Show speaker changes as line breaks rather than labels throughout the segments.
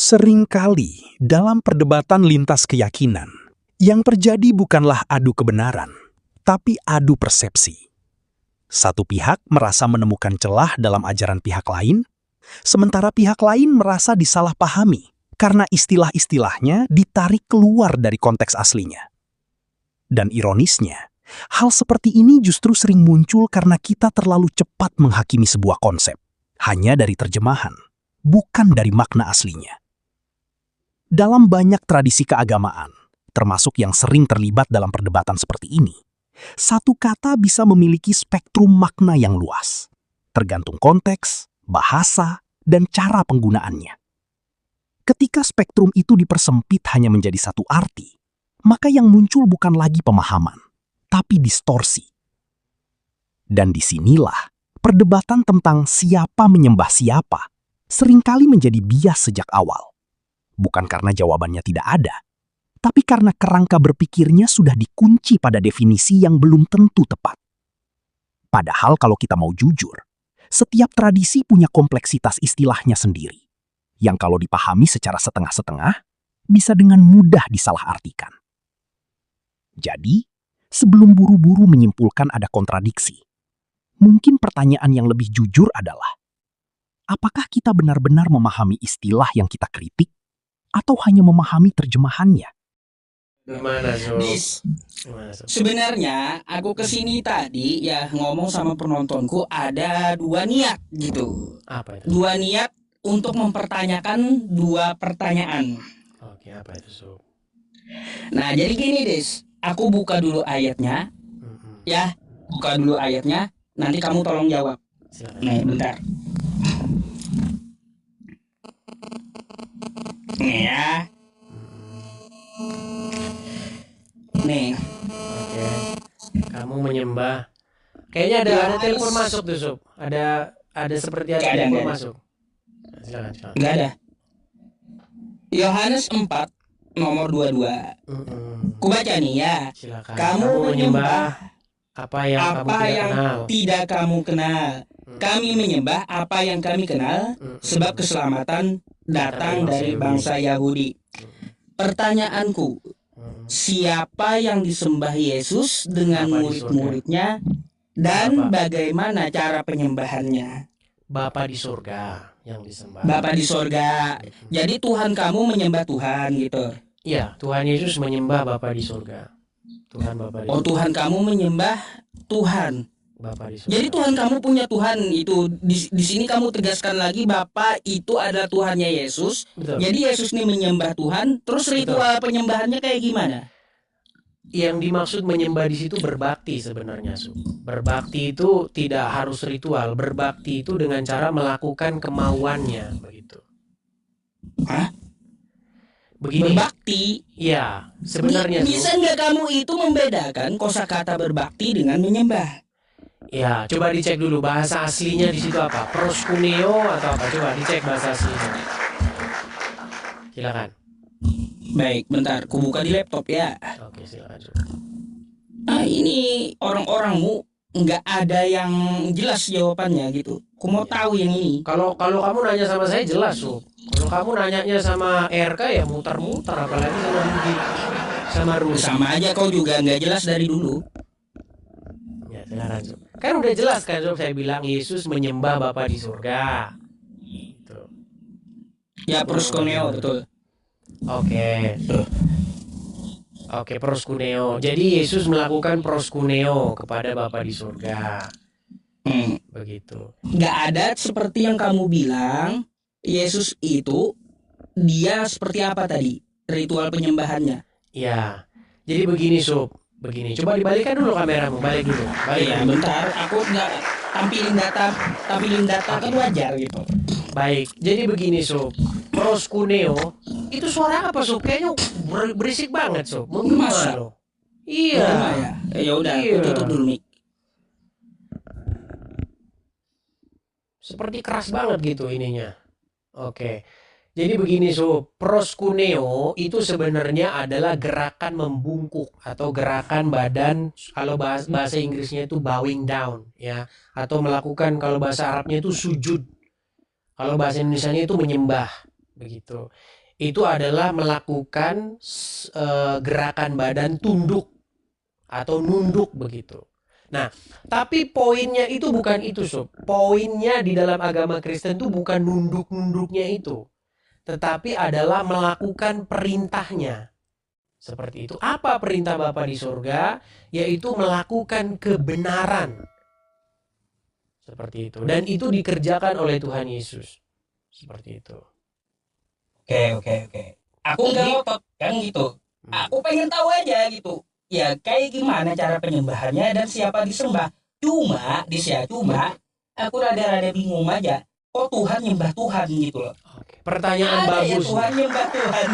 Seringkali dalam perdebatan lintas keyakinan, yang terjadi bukanlah adu kebenaran, tapi adu persepsi. Satu pihak merasa menemukan celah dalam ajaran pihak lain, sementara pihak lain merasa disalahpahami karena istilah-istilahnya ditarik keluar dari konteks aslinya. Dan ironisnya, hal seperti ini justru sering muncul karena kita terlalu cepat menghakimi sebuah konsep, hanya dari terjemahan, bukan dari makna aslinya. Dalam banyak tradisi keagamaan, termasuk yang sering terlibat dalam perdebatan seperti ini, satu kata bisa memiliki spektrum makna yang luas, tergantung konteks, bahasa, dan cara penggunaannya. Ketika spektrum itu dipersempit hanya menjadi satu arti, maka yang muncul bukan lagi pemahaman, tapi distorsi. Dan disinilah perdebatan tentang siapa menyembah siapa seringkali menjadi bias sejak awal. Bukan karena jawabannya tidak ada, tapi karena kerangka berpikirnya sudah dikunci pada definisi yang belum tentu tepat. Padahal kalau kita mau jujur, setiap tradisi punya kompleksitas istilahnya sendiri, yang kalau dipahami secara setengah-setengah, bisa dengan mudah disalahartikan. Jadi, sebelum buru-buru menyimpulkan ada kontradiksi, mungkin pertanyaan yang lebih jujur adalah, apakah kita benar-benar memahami istilah yang kita kritik, atau hanya memahami terjemahannya?
Gimana, Sob?
Sebenarnya aku kesini tadi ya ngomong sama penontonku ada dua niat gitu.
Apa itu?
Dua niat untuk mempertanyakan dua pertanyaan.
Oke, apa itu, Sob?
Nah, jadi gini, Des. Aku buka dulu ayatnya. Ya, buka dulu ayatnya. Nanti kamu tolong jawab.
Silakan.
Nih, bentar. Nih ya. Nih.
Oke. Kamu menyembah. Kayaknya ada telepon masuk tuh, Sob. Ada seperti ada telepon masuk. Silakan.
Enggak ada. Yohanes 4 nomor 22. Kubaca nih ya.
Silakan.
Kamu menyembah
apa yang kamu
tidak kamu kenal. Kami menyembah apa yang kami kenal, sebab keselamatan datang dari bangsa Yahudi. Pertanyaanku, siapa yang disembah Yesus dengan murid-muridnya dan bagaimana cara penyembahannya?
Bapa di surga yang disembah.
Bapa di surga. Jadi Tuhan kamu menyembah Tuhan gitu.
Iya, Tuhan Yesus menyembah Bapa di surga. Tuhan Bapa di surga.
Oh, Tuhan kamu menyembah Tuhan.
Bapa di surga.
Jadi Tuhan kamu punya Tuhan itu di sini kamu tegaskan lagi Bapa itu adalah Tuhannya Yesus.
Betul.
Jadi Yesus ini menyembah Tuhan. Terus ritual penyembahannya kayak gimana?
Yang dimaksud menyembah di situ berbakti sebenarnya, Sob. Berbakti itu tidak harus ritual. Berbakti itu dengan cara melakukan kemauannya, begitu.
Hah?
Begini.
Berbakti?
Ya, sebenarnya.
Bisa nggak kamu itu membedakan kosakata berbakti dengan menyembah?
Ya, coba dicek dulu bahasa aslinya di situ apa? Proskuneo atau apa? Coba dicek bahasa aslinya. Silakan.
Baik, bentar, ku buka di laptop ya.
Oke, silakan.
Nah, ini orang-orangmu nggak ada yang jelas jawabannya gitu. Ku mau tahu yang ini.
Kalau kamu nanya sama saya jelas, Sob. Kalau kamu nanyanya sama RK ya muter-muter, apalagi sama Budi, sama Rudy.
Sama aja kau juga nggak jelas dari dulu.
Ya, silakan, Sob. Kan udah jelas kan, Sob, saya bilang Yesus menyembah Bapa di surga. Gitu.
Ya, proskuneo betul.
Oke, proskuneo. Jadi Yesus melakukan proskuneo kepada Bapa di surga. Begitu.
Nggak ada seperti yang kamu bilang, Yesus itu dia seperti apa tadi ritual penyembahannya?
Ya, jadi begini, Sob. Begini, coba dibalikkan dulu kameramu, balik dulu.
Ya, bentar, aku nggak tampilin data kan wajar gitu.
Baik, jadi begini, Sob. Proskuneo itu suara apa, Sob? Kayaknya berisik banget, Sob. Menggema loh. Iya.
Ya udah, aku tutup dulu mic.
Seperti keras banget gitu ininya. Oke. Jadi begini, Sob, proskuneo itu sebenarnya adalah gerakan membungkuk atau gerakan badan, kalau bahasa Inggrisnya itu bowing down, ya, atau melakukan, kalau bahasa Arabnya itu sujud, kalau bahasa Indonesianya itu menyembah, begitu. itu adalah melakukan gerakan badan tunduk atau nunduk begitu. Nah, tapi poinnya itu bukan itu, Sob. Poinnya di dalam agama Kristen itu bukan nunduk-nunduknya itu, tetapi adalah melakukan perintahnya. Seperti itu. Apa perintah Bapa di surga? Yaitu melakukan kebenaran. Seperti itu. Dan itu dikerjakan oleh Tuhan Yesus. Seperti itu.
Oke. Aku nggak ngotot kan gitu. Aku pengen tahu aja gitu. Ya kayak gimana cara penyembahannya dan siapa disembah. Cuma aku rada-rada bingung aja. Kok Tuhan nyembah Tuhan gitu loh.
Oke. Pertanyaan
Ada ya
bagus.
Tuhan nyembah Tuhan.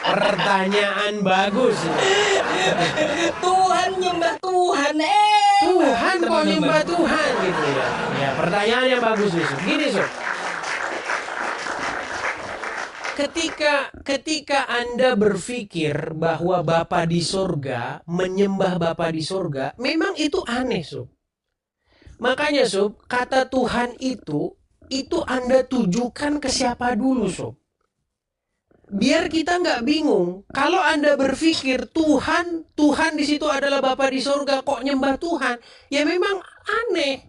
Pertanyaan bagus.
Tuhan nyembah Tuhan.
Tuhan kok nyembah Tuhan gitu ya. Ya, pertanyaan yang bagus nih, Sob. Gini, Sob. Ketika Anda berpikir bahwa Bapa di sorga, menyembah Bapa di sorga, memang itu aneh, Sob. Makanya, Sob, kata Tuhan itu Anda tujukan ke siapa dulu, Sob. Biar kita nggak bingung. Kalau Anda berpikir Tuhan di situ adalah Bapa di sorga, kok nyembah Tuhan? Ya memang aneh.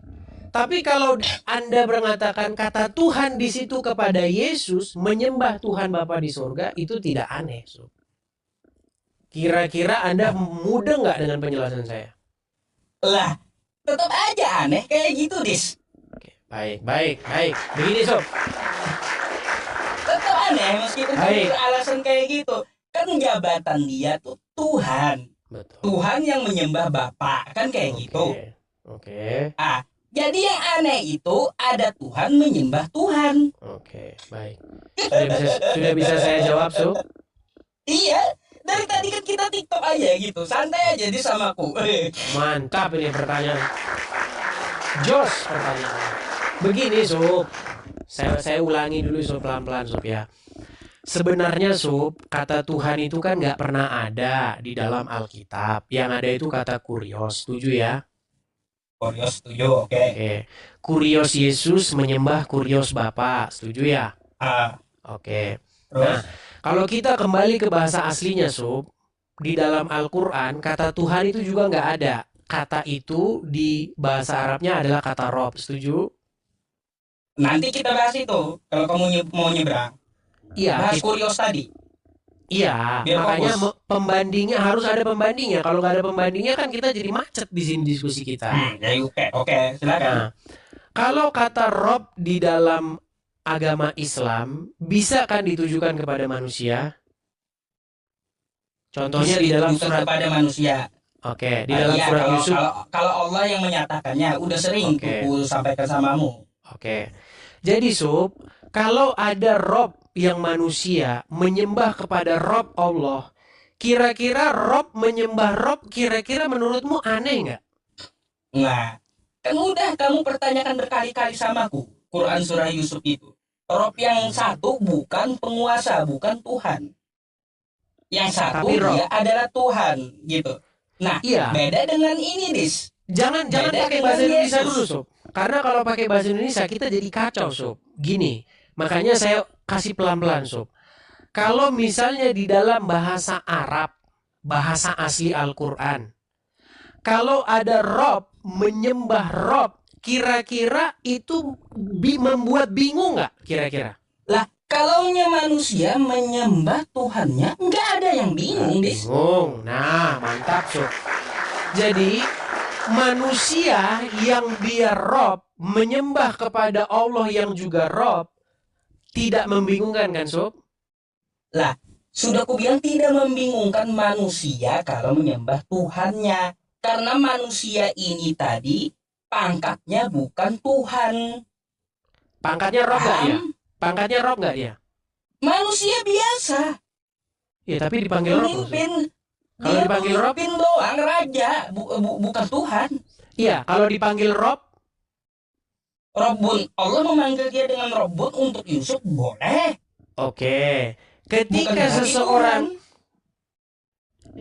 Tapi kalau Anda mengatakan kata Tuhan di situ kepada Yesus, menyembah Tuhan Bapa di sorga, itu tidak aneh. Sob. Kira-kira Anda mudah nggak dengan penjelasan saya?
Lah, tetap aja aneh kayak gitu, Dis.
Oke, baik. Begini, Sob.
Tetap aneh meskipun kamu beralasan kayak gitu. Kan jabatan dia tuh Tuhan.
Betul.
Tuhan yang menyembah Bapa, kan kayak gitu.
Oke.
Jadi yang aneh itu ada Tuhan menyembah Tuhan.
Oke, baik. Sudah bisa saya jawab, Sob?
Iya, dari tadi kan kita TikTok aja gitu. Santai aja di samaku.
Mantap ini pertanyaan. Jos pertanyaan. Begini, Sob. Saya ulangi dulu, Sob, pelan-pelan, Sob, ya. Sebenarnya, Sob, kata Tuhan itu kan nggak pernah ada di dalam Alkitab. Yang ada itu kata kurios. Setuju ya?
Kurios setuju, oke.
Kurios Yesus menyembah kurios Bapa. Setuju ya? Oke. Nah, kalau kita kembali ke bahasa aslinya, Sob, di dalam Al-Quran, kata Tuhan itu juga nggak ada. Kata itu di bahasa Arabnya adalah kata Rob. Setuju?
Nanti kita bahas itu. Kalau kamu mau nyebrang.
Iya.
Bahas kurios tadi.
Iya,
Biar
makanya
fokus.
pembandingnya harus ada pembandingnya. Kalau nggak ada pembandingnya kan kita jadi macet di sini diskusi kita.
Ya oke, silakan.
Nah, kalau kata Rob di dalam agama Islam bisa kan ditujukan kepada manusia? Contohnya di dalam
Ditujukan
surat
kepada manusia.
Oke, di dalam
Iya,
surat Yusuf.
kalau Allah yang menyatakannya udah sering aku sampaikan samamu.
Oke. Jadi, Sob, kalau ada Rob yang manusia menyembah kepada Rob Allah, kira-kira Rob menyembah Rob, kira-kira menurutmu aneh nggak?
Nah, kan udah kamu pertanyakan berkali-kali samaku. Quran surah Yusuf itu. Rob yang satu bukan penguasa, bukan Tuhan. Yang satu
Tapi
dia adalah Tuhan, gitu. Nah,
Iya.
beda dengan ini, Dis.
Jangan
Beda
pakai
dengan
bahasa Indonesia
Yesus.
dulu, Sob. Karena kalau pakai bahasa Indonesia kita jadi kacau, Sob. Gini, makanya saya kasih pelan-pelan, Sob. Kalau misalnya di dalam bahasa Arab, bahasa asli Al-Quran, kalau ada Rob menyembah Rob, kira-kira itu membuat bingung nggak kira-kira?
Lah, kalaunya manusia menyembah Tuhannya, nggak ada yang bingung, Dis.
Bingung. Nah, mantap, Sob. Jadi, manusia yang dia Rob menyembah kepada Allah yang juga Rob tidak membingungkan kan, Sob?
Lah, sudah ku bilang tidak membingungkan manusia kalau menyembah Tuhannya. Karena manusia ini tadi pangkatnya bukan Tuhan.
Pangkatnya Rob nggak dia?
Paham?
Pangkatnya Rob nggak dia?
Manusia biasa.
Ya, tapi dipanggil Rob, Sob.
Pemimpin.
Kalau
Dia
dipanggil Rob?
pemimpin doang, raja, bukan Tuhan.
Iya, kalau dipanggil Rob,
Robun, Allah memanggil dia dengan Robun untuk Yusuf, boleh.
oke.
Bukan
Ketika
berarti
seseorang
Tuhan.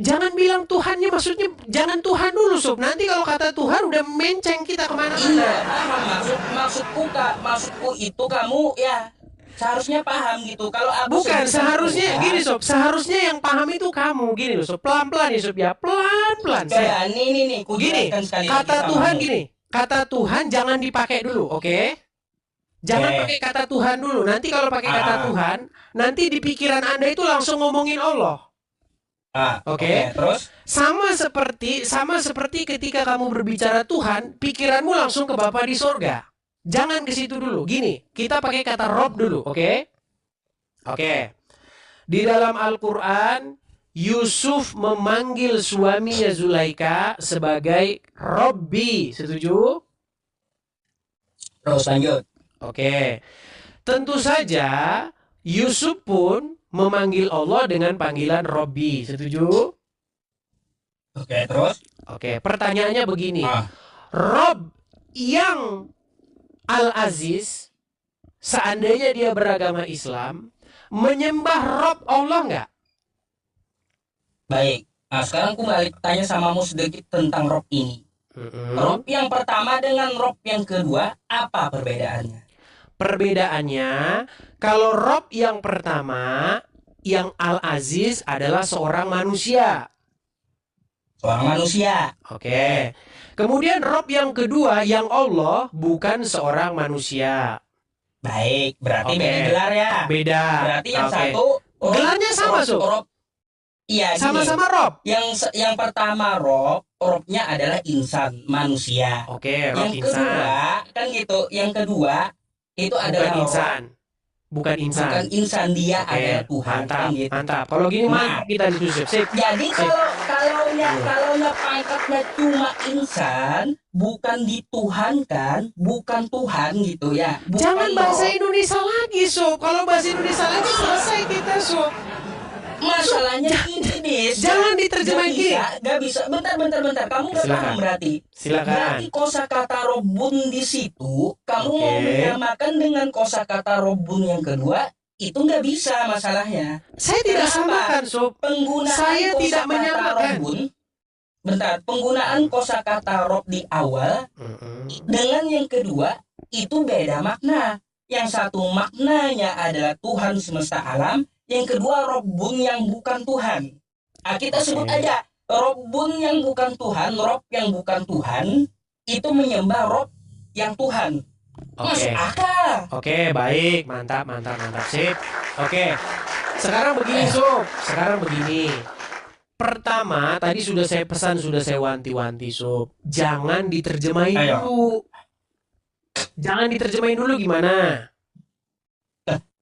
jangan bilang Tuhannya, maksudnya jangan Tuhan dulu, Sob. Nanti kalau kata Tuhan udah menceng kita
Iya,
kemana-mana.
paham maksudku itu kamu ya seharusnya paham gitu. Kalau aku
Bukan,
sebagai
seharusnya
Tuhan,
gini Sob, seharusnya yang paham itu kamu. Gini loh Sob, pelan-pelan ya Sob ya, pelan-pelan.
coba nih, ku
Gini,
jelaskan sekali lagi
kata
sama
Tuhan
kamu.
gini, kata Tuhan jangan dipakai dulu, oke? Jangan
Oke.
pakai kata Tuhan dulu. Nanti kalau pakai kata Tuhan, nanti di pikiran Anda itu langsung ngomongin Allah. Oke.
Terus?
Sama seperti ketika kamu berbicara Tuhan, pikiranmu langsung ke Bapa di sorga. Jangan ke situ dulu. Gini, kita pakai kata Rob dulu, oke? Oke. Di dalam Al-Quran, Yusuf memanggil suaminya Zulaika sebagai Robbi. Setuju?
Terus lanjut.
Oke. Tentu saja, Yusuf pun memanggil Allah dengan panggilan Robbi. Setuju?
Oke, terus?
Oke, pertanyaannya begini.
Ah.
Rob yang Al-Aziz, seandainya dia beragama Islam, menyembah Rob Allah nggak?
Baik. Nah, sekarang aku balik tanya samamu sedikit tentang Rob ini. Rob yang pertama dengan Rob yang kedua, apa perbedaannya?
Perbedaannya, kalau Rob yang pertama, yang Al-Aziz adalah seorang manusia.
Seorang manusia.
Oke. Kemudian Rob yang kedua, yang Allah, bukan seorang manusia.
Baik, berarti
Oke.
beda gelar ya.
Beda.
Berarti yang
Oke.
satu
Gelarnya sama, Sob.
Rob. Iya, gini.
Sama-sama Rob.
Yang pertama Robnya adalah insan, manusia.
Oke, Rob
Yang
insan.
kedua, kan gitu. Yang kedua itu adalah
Bukan
Rob.
insan. Bukan insan.
Bukan insan, dia
Oke,
adalah Tuhan.
mantap,
Kan gitu.
mantap. Kalau gini
Nah.
mantap kita diskusi. Sip.
Jadi kalau pangkatnya cuma insan, bukan dituhankan, bukan Tuhan gitu ya. Bukan
Jangan bahasa
Rob.
Indonesia lagi, Sob. Kalau bahasa Indonesia lagi selesai kita, Sob.
Masalahnya gini, Dis.
Jangan diterjemahin gini.
Gak bisa. Bentar. Kamu gak
Silakan.
paham berarti.
Silakan.
Berarti kosakata robun di situ, kamu
Oke.
mau menyamakan dengan kosakata robun yang kedua, itu nggak bisa masalahnya.
Saya tidak
Kenapa?
samakan, Sob.
Penggunaan
Saya tidak
kosakata
menyamakan.
robun, bentar, penggunaan kosakata rob di awal dengan yang kedua itu beda makna. Yang satu maknanya adalah Tuhan semesta alam, yang kedua Robbun yang bukan Tuhan. Nah, kita sebut aja Robbun yang bukan Tuhan, Rob yang bukan Tuhan, itu menyembah Rob yang Tuhan. Masuk akal.
Oke, baik. Mantap. Sip. Oke. Sekarang begini, Sob. Sekarang begini. Pertama, tadi sudah saya pesan, sudah saya wanti-wanti, Sob. Jangan diterjemahin
Ayo.
dulu. Jangan diterjemahin dulu gimana?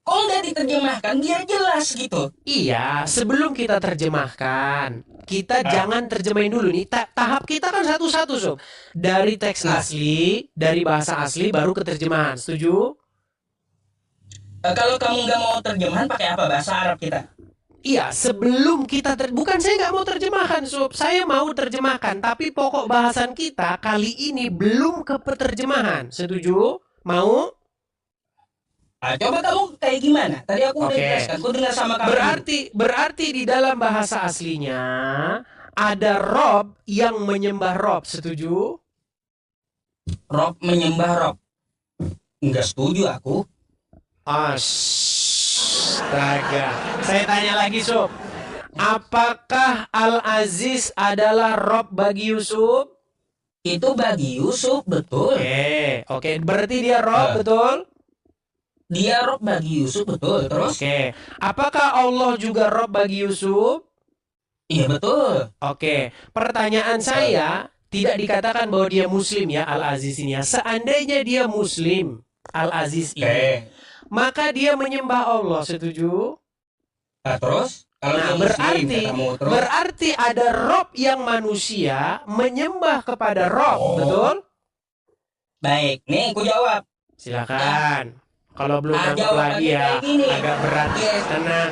Kok nggak diterjemahkan biar jelas gitu.
Iya, sebelum kita terjemahkan, kita jangan terjemahin dulu nih. Tahap kita kan satu-satu, Sob. Dari teks asli, dari bahasa asli, baru ke terjemahan. Setuju?
Kalau kamu nggak mau terjemahan, pakai apa bahasa Arab kita?
Iya, sebelum kita bukan saya nggak mau terjemahkan, Sob. Saya mau terjemahkan, tapi pokok bahasan kita kali ini belum ke peterjemahan. Setuju? Mau?
Coba kamu kayak gimana? Tadi aku udah
Oke.
jelaskan, aku dengar sama kamu.
Berarti di dalam bahasa aslinya ada Rob yang menyembah Rob. Setuju?
Rob menyembah Rob. Enggak setuju aku.
Astaga. Saya tanya lagi, Sob. Apakah Al-Aziz adalah Rob bagi Yusuf?
Itu bagi Yusuf, betul.
Oke. Berarti dia Rob, betul?
Dia Rob bagi Yusuf, betul. Terus?
Oke. Apakah Allah juga Rob bagi Yusuf?
Iya, betul.
Oke. Pertanyaan saya, tidak dikatakan bahwa dia Muslim ya, Al-Aziz ini ya. Seandainya dia Muslim, Al-Aziz ini, maka dia menyembah Allah. Setuju?
Nah, terus? Kalau
Nah,
dia Muslim, katamu, terus?
berarti ada Rob yang manusia menyembah kepada Rob, betul?
Baik, nih aku jawab.
Silakan. Kalau belum nangkep
jawabannya
lagi ya,
kayak gini.
agak berat.
Yes.
Tenang.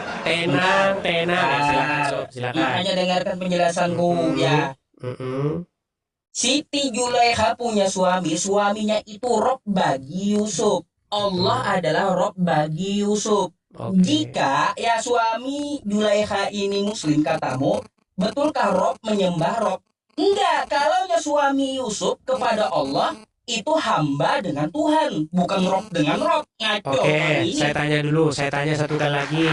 Silakan, Sob. Silakan.
Makanya dengarkan penjelasanku ya. Siti Julaiha punya suami, suaminya itu Rob bagi Yusuf. Allah adalah Rob bagi Yusuf.
Oke.
Jika ya suami Julaiha ini Muslim katamu, betulkah Rob menyembah Rob? Enggak, kalau suami Yusuf kepada Allah, itu hamba dengan Tuhan, bukan Rob dengan Rob. Ngaco
Oke,
kali ini.
saya tanya dulu, saya tanya satu kali lagi.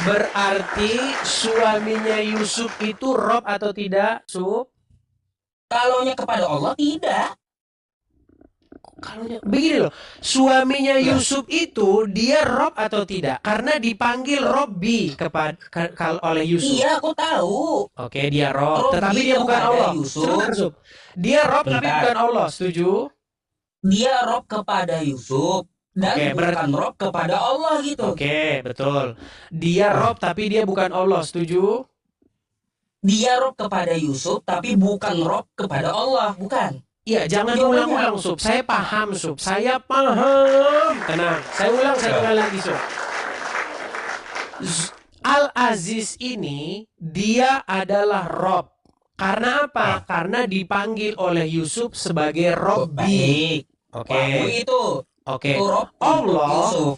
Berarti suaminya Yusuf itu Rob atau tidak, Sup?
Kalaunya kepada Allah tidak.
Kalau begini loh, suaminya Yusuf itu dia Rob atau tidak? Karena dipanggil Robbi oleh Yusuf.
Iya, aku tahu.
Oke, dia Rob,
Robbi
tetapi dia bukan
kepada
Allah.
Yusuf.
Sebentar, Sup. Dia Rob tapi
Bentar.
bukan Allah, setuju?
Dia Rob kepada Yusuf dan
Oke,
bukan Rob kepada Allah gitu.
Oke, betul. Dia Rob tapi dia bukan Allah, setuju?
Dia Rob kepada Yusuf tapi bukan Rob kepada Allah, bukan.
Iya, jangan
Jawabannya.
ulang-ulang, Sup. Saya paham, Sup. Saya paham. Tenang. Saya ulang satu kali lagi, Sup. Al-Aziz ini, dia adalah Rob. Karena apa? Karena dipanggil oleh Yusuf sebagai Robbi.
Baik.
Oke.
Waktu itu.
Oke.
Itu Rob untuk
Allah.
Yusuf.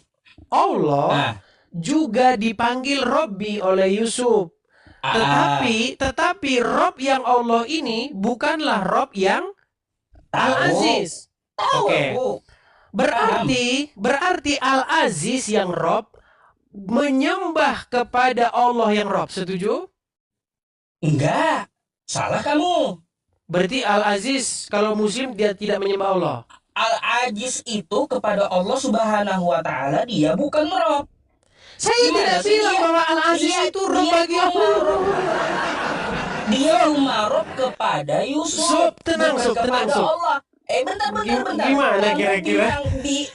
Allah
Nah,
juga dipanggil Robbi oleh Yusuf. Tetapi Rob yang Allah ini bukanlah Rob yang Al-Aziz.
Tahu
Oke.
aku.
Berarti Al-Aziz yang Rob menyembah kepada Allah yang Rob. Setuju?
Enggak. Salah kamu.
Berarti Al-Aziz kalau muslim dia tidak menyembah Allah.
Al-Aziz itu kepada Allah Subhanahu wa taala dia bukan Rob.
Saya
Gimana
tidak
sih
bilang
dia?
bahwa Al-Aziz
Dia-
itu Rob
dia
bagi
cuma
Allah.
Rob. Dia cuma Rob kepada Yusuf.
Sob, tenang,
bukan
Sob, tenang,
kepada
Sob.
Allah. Bentar.
Gimana kira-kira?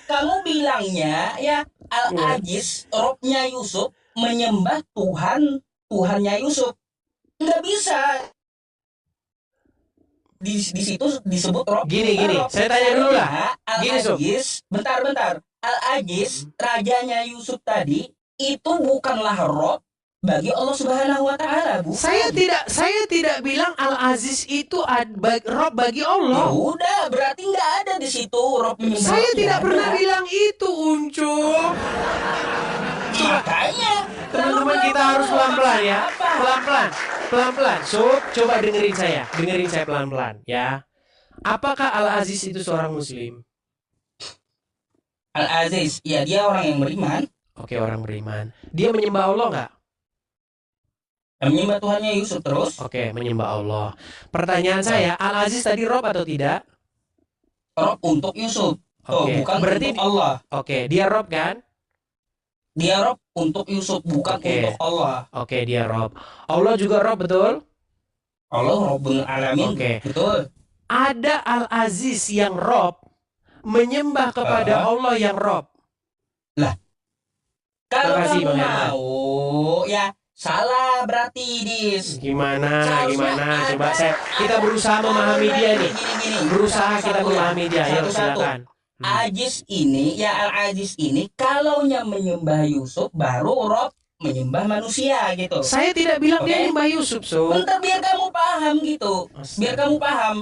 Kamu bilangnya ya Al-Aziz, Robnya Yusuf menyembah Tuhannya Yusuf. Nggak bisa. Di situ disebut Rob.
Gini,
Rob.
saya tanya dulu lah.
Karena
Gini, Sob.
Al-Aziz, bentar. Al-Aziz, rajanya Yusuf tadi itu bukanlah Rob bagi Allah Subhanahu wa taala, bukan.
Saya tidak bilang Al-Aziz itu Rob bagi
Ya
Allah.
udah, berarti nggak ada di situ Rob menyembah.
Saya
Nggak
tidak
ada.
pernah bilang itu, Uncuk.
Makanya
Teman-teman kita harus pelan-pelan ya. Pelan-pelan. Sob, coba dengerin saya pelan-pelan ya. Apakah Al-Aziz itu seorang muslim?
Al-Aziz, ya dia orang yang beriman,
Oke, orang beriman. Dia menyembah Allah nggak?
yang menyembah Tuhannya Yusuf terus.
Oke, menyembah Allah. Pertanyaan saya, Al-Aziz tadi Rob atau tidak?
Rob untuk Yusuf.
Oke,
Bukan
berarti
untuk Allah.
Oke, dia Rob kan?
Dia Rob untuk Yusuf, bukan
Oke.
untuk Allah.
Oke, dia Rob. Allah juga Rob, betul?
Allah Rabbul Alamin.
Oke.
Betul.
Ada Al-Aziz yang Rob menyembah kepada Allah yang Rob.
Kalau
Makasih,
kamu
Bang Herman.
mau, ya salah berarti Dis.
Gimana?
Seharusnya
Coba
ada-
kita berusaha memahami dia nih.
Gini.
Berusaha kita
Satu ya.
memahami dia. Ayo,
Satu-satu.
silakan.
Aziz ini, ya Al-Aziz ini, kalaunya menyembah Yusuf, baru Rob menyembah manusia gitu.
Saya tidak bilang dia
Oke.
nyembah Yusuf, so.
Bentar biar kamu paham gitu. Biar kamu paham.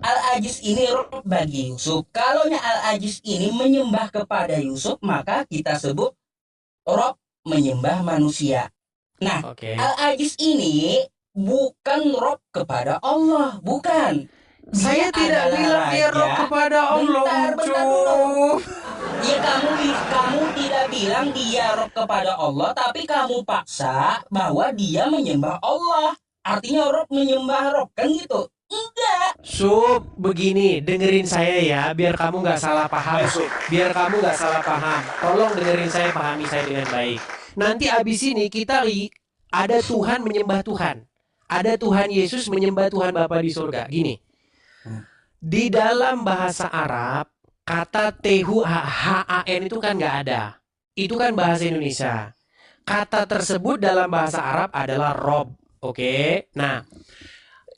Al-Aziz ini Rob bagi Yusuf. Kalaunya Al-Aziz ini menyembah kepada Yusuf, maka kita sebut Rob menyembah manusia. Nah,
Oke.
Al-Aziz ini bukan Rob kepada Allah, bukan.
Saya
Dia
tidak
adalah
bilang dia
raja.
Rob kepada Allah,
Bentar
Ucup.
dulu. Ya kamu tidak bilang dia Rob kepada Allah, tapi kamu paksa bahwa dia menyembah Allah. Artinya Rob menyembah Rob, kan gitu? Enggak.
Sup, begini, dengerin saya ya, biar kamu nggak salah paham, Sup. Biar kamu nggak salah paham. Tolong dengerin saya, pahami saya dengan baik. Nanti abis ini ada Tuhan menyembah Tuhan. Ada Tuhan Yesus menyembah Tuhan Bapa di surga. Gini, di dalam bahasa Arab, kata THUHAN itu kan nggak ada. Itu kan bahasa Indonesia. Kata tersebut dalam bahasa Arab adalah Rob. Oke, nah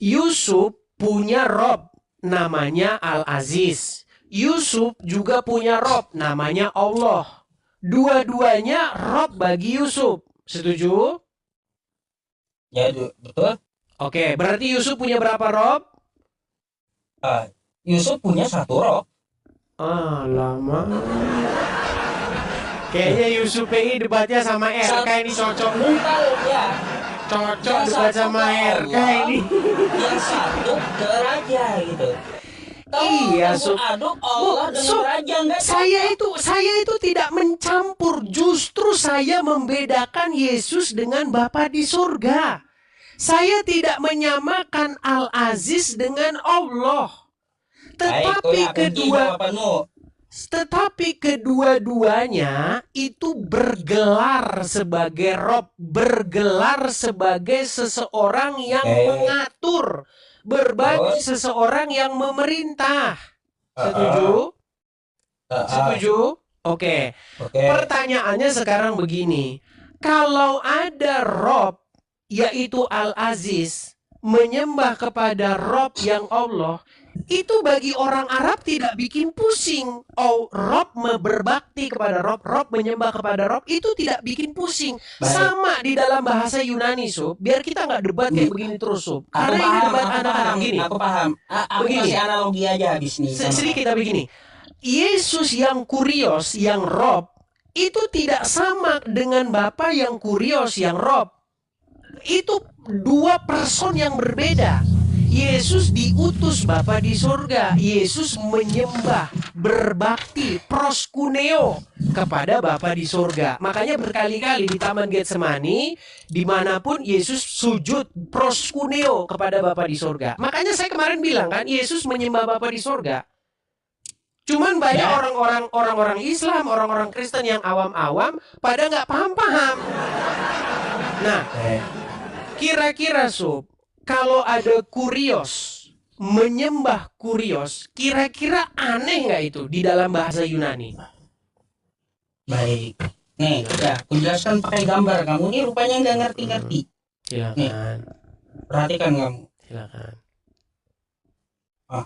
Yusuf punya Rob namanya Al-Aziz. Yusuf juga punya Rob namanya Allah. Dua-duanya Rob bagi Yusuf. Setuju?
Ya betul.
Oke, berarti Yusuf punya berapa Rob?
Yusuf punya satu Rob.
Lama. Kayaknya Yusuf ini debatnya sama RK ini cocok.
Bentar ya.
Cocok debat sama RK ini.
Yang satu ke raja gitu.
Iya, Sob.
aduk Allah dengan
Sob,
raja enggak
saya itu tidak mencampur, justru saya membedakan Yesus dengan Bapa di surga. Saya tidak menyamakan Al-Aziz dengan Allah.
Baik,
Tetapi
aku uji jawabanmu.
kedua-duanya itu bergelar sebagai Rob, bergelar sebagai seseorang yang
Oke.
mengatur, berbagi
Terus?
seseorang yang memerintah.
Ah,
Setuju?
ah.
Setuju? Oke.
Oke.
Pertanyaannya sekarang begini. Kalau ada Rob, yaitu Al-Aziz, menyembah kepada Rob yang Allah, itu bagi orang Arab tidak bikin pusing. Oh, Rob berbakti kepada Rob, Rob menyembah kepada Rob, itu tidak bikin pusing.
Baik.
Sama di dalam bahasa Yunani, Sob. Biar kita nggak debat kayak begini terus, Sob.
Aku
Karena ini
paham,
debat
aku
anak-anak.
paham,
Gini,
aku paham. Aku
Begini.
kasih analogi aja habis nih. sama
sedikit kita begini. Yesus yang kurios, yang Rob, itu tidak sama dengan Bapa yang kurios, yang Rob. Itu dua person yang berbeda. Yesus diutus Bapa di surga. Yesus menyembah, berbakti, proskuneo kepada Bapa di surga. Makanya berkali-kali di Taman Getsemani, dimanapun Yesus sujud proskuneo kepada Bapa di surga. Makanya saya kemarin bilang kan, Yesus menyembah Bapa di surga. Cuman banyak
Ya.
orang-orang Islam, orang-orang Kristen yang awam-awam pada nggak paham-paham. Nah, kira-kira Sob, kalau ada kurios, menyembah kurios, kira-kira aneh nggak itu di dalam bahasa Yunani?
Baik. Nih, ya, aku jelaskan pakai gambar. Kamu nih rupanya nggak ngerti-ngerti.
Silakan,
Perhatikan kamu.
silakan.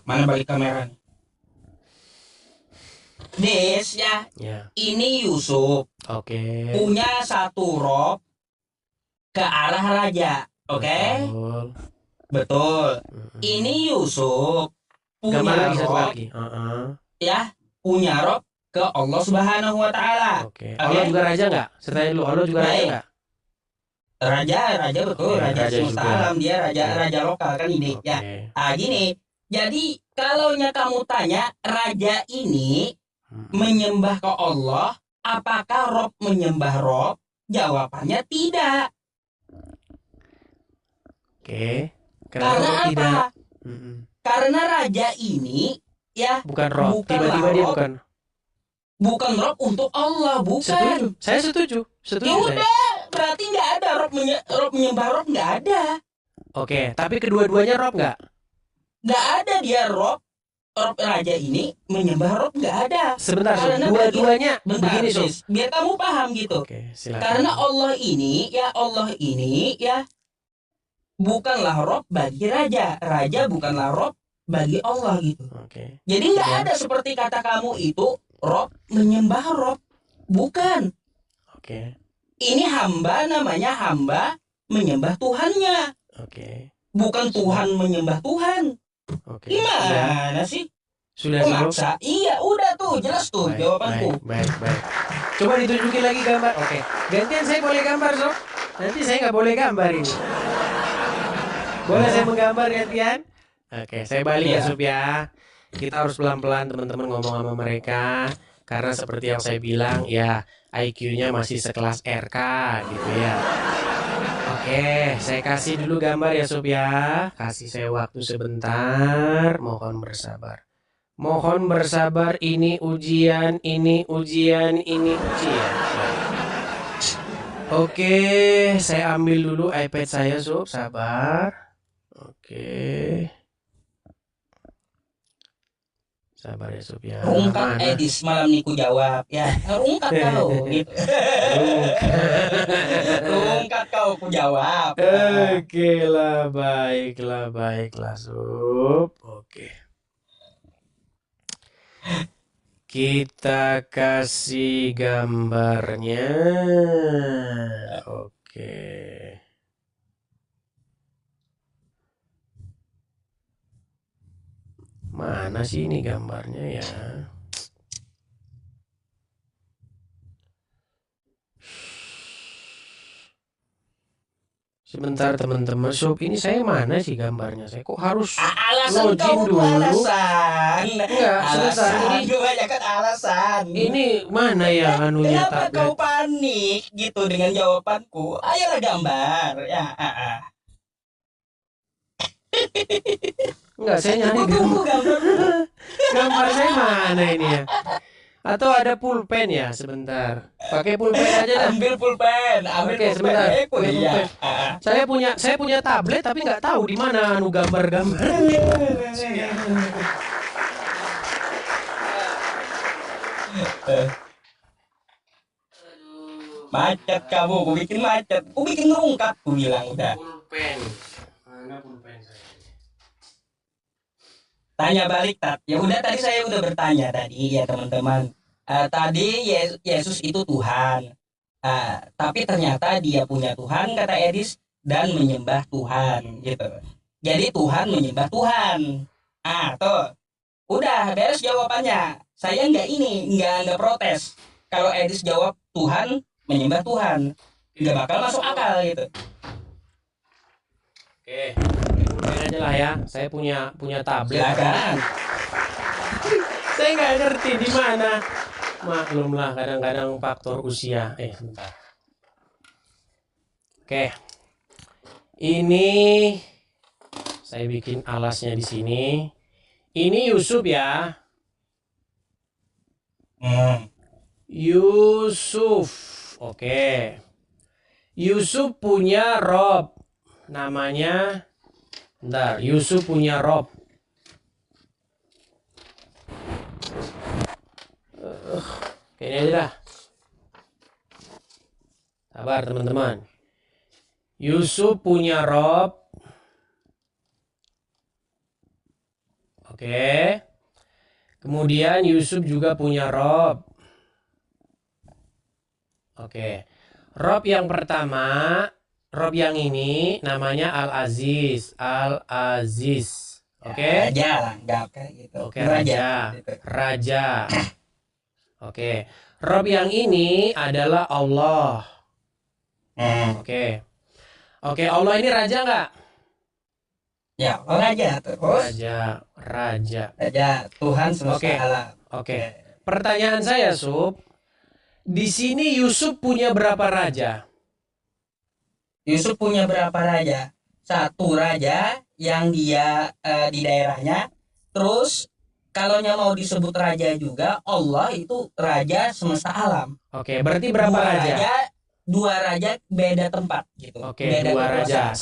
Mana balik kamera nih? Des, ya.
Ya,
Ini Yusuf
oke.
punya satu rob ke arah raja. Oke?
Betul.
Betul.
Mm-mm.
Ini Yusuf
Gambar
punya
lagi satu
rob,
lagi.
ya, punya rob ke Allah Subhanahu wa taala.
Oke. Allah
Oke.
juga raja nggak? Saya tanya dulu, Allah juga raja
Baik.
nggak?
Raja betul,
Oke,
raja
raja
semesta
juga.
alam, dia
Oke.
raja lokal kan ini.
Oke.
Ya. Gini. Jadi kalau kamu tanya raja ini menyembah ke Allah, apakah Rob menyembah Rob? Jawabannya tidak.
Oke.
Karena
Kenapa
apa?
tidak?
Karena raja ini ya
Bukan Rob.
Bukanlah
Tiba-tiba dia
Rob.
bukan.
Rob untuk Allah, bukan.
Setuju. Saya setuju.
Ya
Setuju saya.
udah, berarti nggak ada Rob menyembah Rob, nggak ada.
Oke, tapi kedua-duanya Rob nggak?
Nggak ada dia Rob raja ini menyembah Rob, nggak ada.
Sebentar, Sob.
Karena
Dua-duanya
Bentar,
begini, Sob.
Sis, biar kamu paham gitu.
Oke, silakan.
Karena Allah ini ya bukanlah Rob bagi raja, raja bukanlah Rob bagi Allah gitu.
Oke.
Jadi nggak
Ya.
ada seperti kata kamu itu Rob menyembah Rob, bukan.
Oke.
Ini hamba, namanya hamba menyembah Tuhannya,
Oke.
bukan Tuhan menyembah Tuhan.
Oke.
Gimana sih?
Sudah
Kok
cukup.
maksa? Iya, udah tuh, jelas tuh
Baik,
jawabanku.
baik. Coba ditunjukin lagi gambar. Oke. Gantian saya boleh gambar, Sob? Nanti saya nggak boleh gambar ini. Boleh saya menggambar gantian? Oke, saya balik ya,
Iya.
Sob ya. Kita harus pelan-pelan teman-teman ngomong sama mereka. Karena seperti yang saya bilang, ya IQ-nya masih sekelas RK gitu ya. Oke, saya kasih dulu gambar ya, Sob ya. Kasih saya waktu sebentar. Mohon bersabar. Mohon bersabar, ini ujian, ini ujian, ini ujian. Oke, saya ambil dulu iPad saya, Sob. Sabar. Oke. Sabar ya, Sob ya.
Rungkat
Mana?
Edis malam nih ku jawab ya. Rungkat kau gitu. Rungkat kau ku jawab.
Oke lah, baiklah, Sob. Oke. Kita kasih gambarnya. Oke. Mana sih ini gambarnya ya? Sebentar teman-teman, Sob, ini saya mana sih gambarnya? Saya kok harus
Alasan
login
kamu tuh
dulu?
alasan.
Enggak, sebentar.
Alasan, kebanyakan alasan.
Ini mana ya anunya
Kenapa kau
tablet?
panik gitu dengan jawabanku? Ayolah gambar. Ya,
Enggak, saya nyari
Tunggu gambar dulu.
gambar saya mana ini ya? Atau ada pulpen ya? Sebentar. Pakai pulpen aja dah.
Ambil pulpen, ambil
Oke,
pulpen.
sebentar.
Kuliah.
Saya punya tablet tapi nggak tahu di mana anu gambar-gambar.
Macet kamu, ku bikin macet. Ku bikin rungkat, ku bilang udah.
Pulpen. Mana pulpen saya?
Tanya balik, Tat. Ya udah, tadi saya udah bertanya tadi ya teman-teman. Tadi Yesus itu Tuhan. Tapi ternyata dia punya Tuhan, kata Edis, dan menyembah Tuhan gitu. Jadi Tuhan menyembah Tuhan. Tuh. Udah beres jawabannya. Saya nggak protes. Kalau Edis jawab Tuhan menyembah Tuhan, nggak bakal masuk akal gitu.
Oke, pulpen aja lah ya. Saya punya tablet.
Silakan.
Saya nggak ngerti di mana. Maklum lah, kadang-kadang faktor usia. Sebentar. Oke, ini saya bikin alasnya di sini. Ini Yusuf ya. Yusuf. Oke. Yusuf punya Rob. Namanya, bentar, Yusuf punya Rob. Kayaknya aja dah. Sabar teman-teman. Yusuf punya Rob. Oke. Kemudian Yusuf juga punya Rob. Oke. Rob yang pertama, Rob yang ini namanya Al-Aziz. Al-Aziz. Oke.
Raja lah, nggak kayak gitu.
Oke, raja.
Gitu.
Raja. Oke. Rob yang ini adalah Allah. Oke. Oke, Allah ini raja nggak?
Ya, raja terus.
Raja.
Tuhan semesta
Oke.
alam.
Oke. Pertanyaan saya, Sub. Di sini Yusuf punya berapa raja?
Yusuf punya berapa raja? Satu raja yang dia di daerahnya. Terus kalau mau disebut raja juga, Allah itu raja semesta alam.
Oke, berarti berapa raja?
Dua raja beda tempat gitu.
Oke,
beda
dua raja.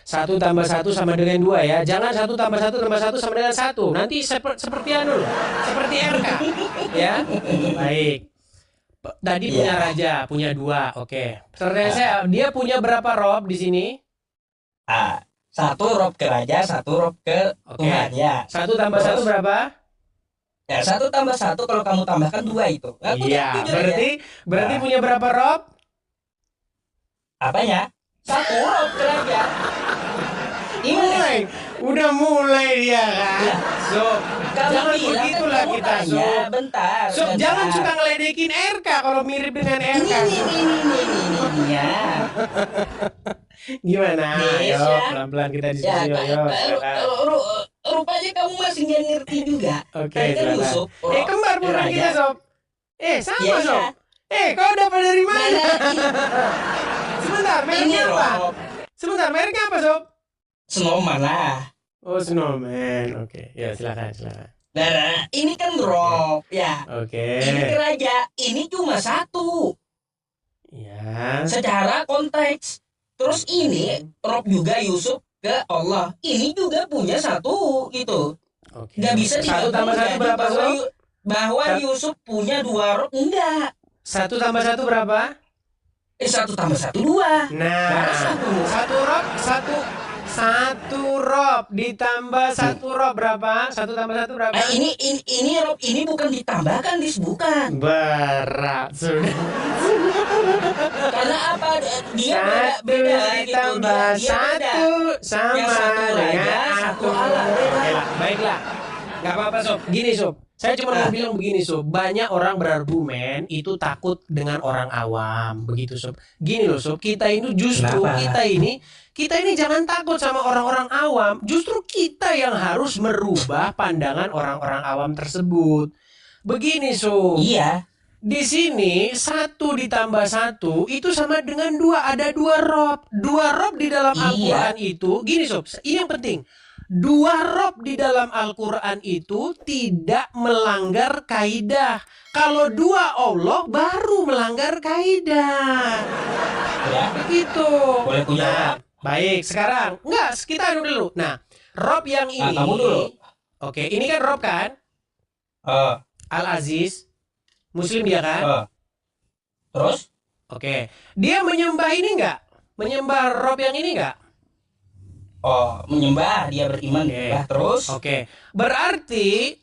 Satu tambah satu sama dengan dua ya. Jangan satu tambah satu sama dengan satu. Nanti seperti anu, seperti RK. Ya, baik. Tadi punya raja, punya dua. Oke. Pertanyaan saya, dia punya berapa rob di sini?
Satu rob ke raja, satu rob ke Tuhan ya.
Satu tambah satu berapa?
Ya, satu tambah satu kalau kamu tambahkan dua itu.
Iya, berarti punya berapa rob?
Apanya? Satu rob ke raja.
Udah mulai dia kan. Sob, jangan begitulah kita, Sob.
Bentar.
Sob, jangan suka ngeledekin RK kalau mirip dengan RK.
Ini ya.
Gimana? Ayo, pelan-pelan kita diskusi.
Rupanya kamu masih nggak ngerti juga.
Oke,
Yusuf.
kembar bukan kita, Sob. Sama, Sob. Kau dapat dari mana? Sebentar, mereknya apa? Sebentar, mereknya apa, Sob?
Snowman lah.
Oh, Snowman. Oke, ya silakan.
Nah, ini kan rob ya.
Oke.
Ini ke raja, ini cuma satu.
Ya.
Secara konteks. Terus ini rob juga Yusuf ke Allah. Ini juga punya satu gitu.
Oke.
Nggak bisa
satu tambah satu berapa, Sob?
Bahwa Yusuf punya dua rob, enggak.
Satu tambah satu berapa?
Satu tambah satu dua.
Nah, satu rob ditambah satu rob berapa? Satu tambah satu berapa?
Ini rob ini bukan ditambahkan, bukan.
Berat sudah.
Karena apa? Dia
Satu
beda
ditambah
gitu. Dia
satu sama
yang satu raja,
dengan
satu
aku.
Allah.
Baiklah. Gak apa-apa, Sob. Gini, Sob. Saya cuma mau bilang begini, Sob. Banyak orang berargumen itu takut dengan orang awam. Begitu, Sob. Gini loh, Sob. Kita ini justru, kita ini jangan takut sama orang-orang awam. Justru kita yang harus merubah pandangan orang-orang awam tersebut. Begini, Sob.
Iya.
Di sini 1 ditambah 1 itu sama dengan 2. Ada 2 rob. 2 rob di dalam
Iya.
Al-Quran itu. Gini Sob, ini yang penting. 2 rob di dalam Al-Quran itu tidak melanggar kaidah. Kalau 2 Allah baru melanggar kaidah.
Ya.
Begitu.
Boleh ku jawab?
Baik, sekarang. Enggak, kita anu dulu. Nah, rob yang ini.
kamu dulu.
Oke, ini kan rob kan?
Eh,
Al-Aziz. Muslim dia kan?
Terus?
Oke. Dia menyembah ini enggak? Menyembah rob yang ini enggak?
Oh, menyembah, dia beriman.
Oke.
Menyembah. Terus?
Oke. Berarti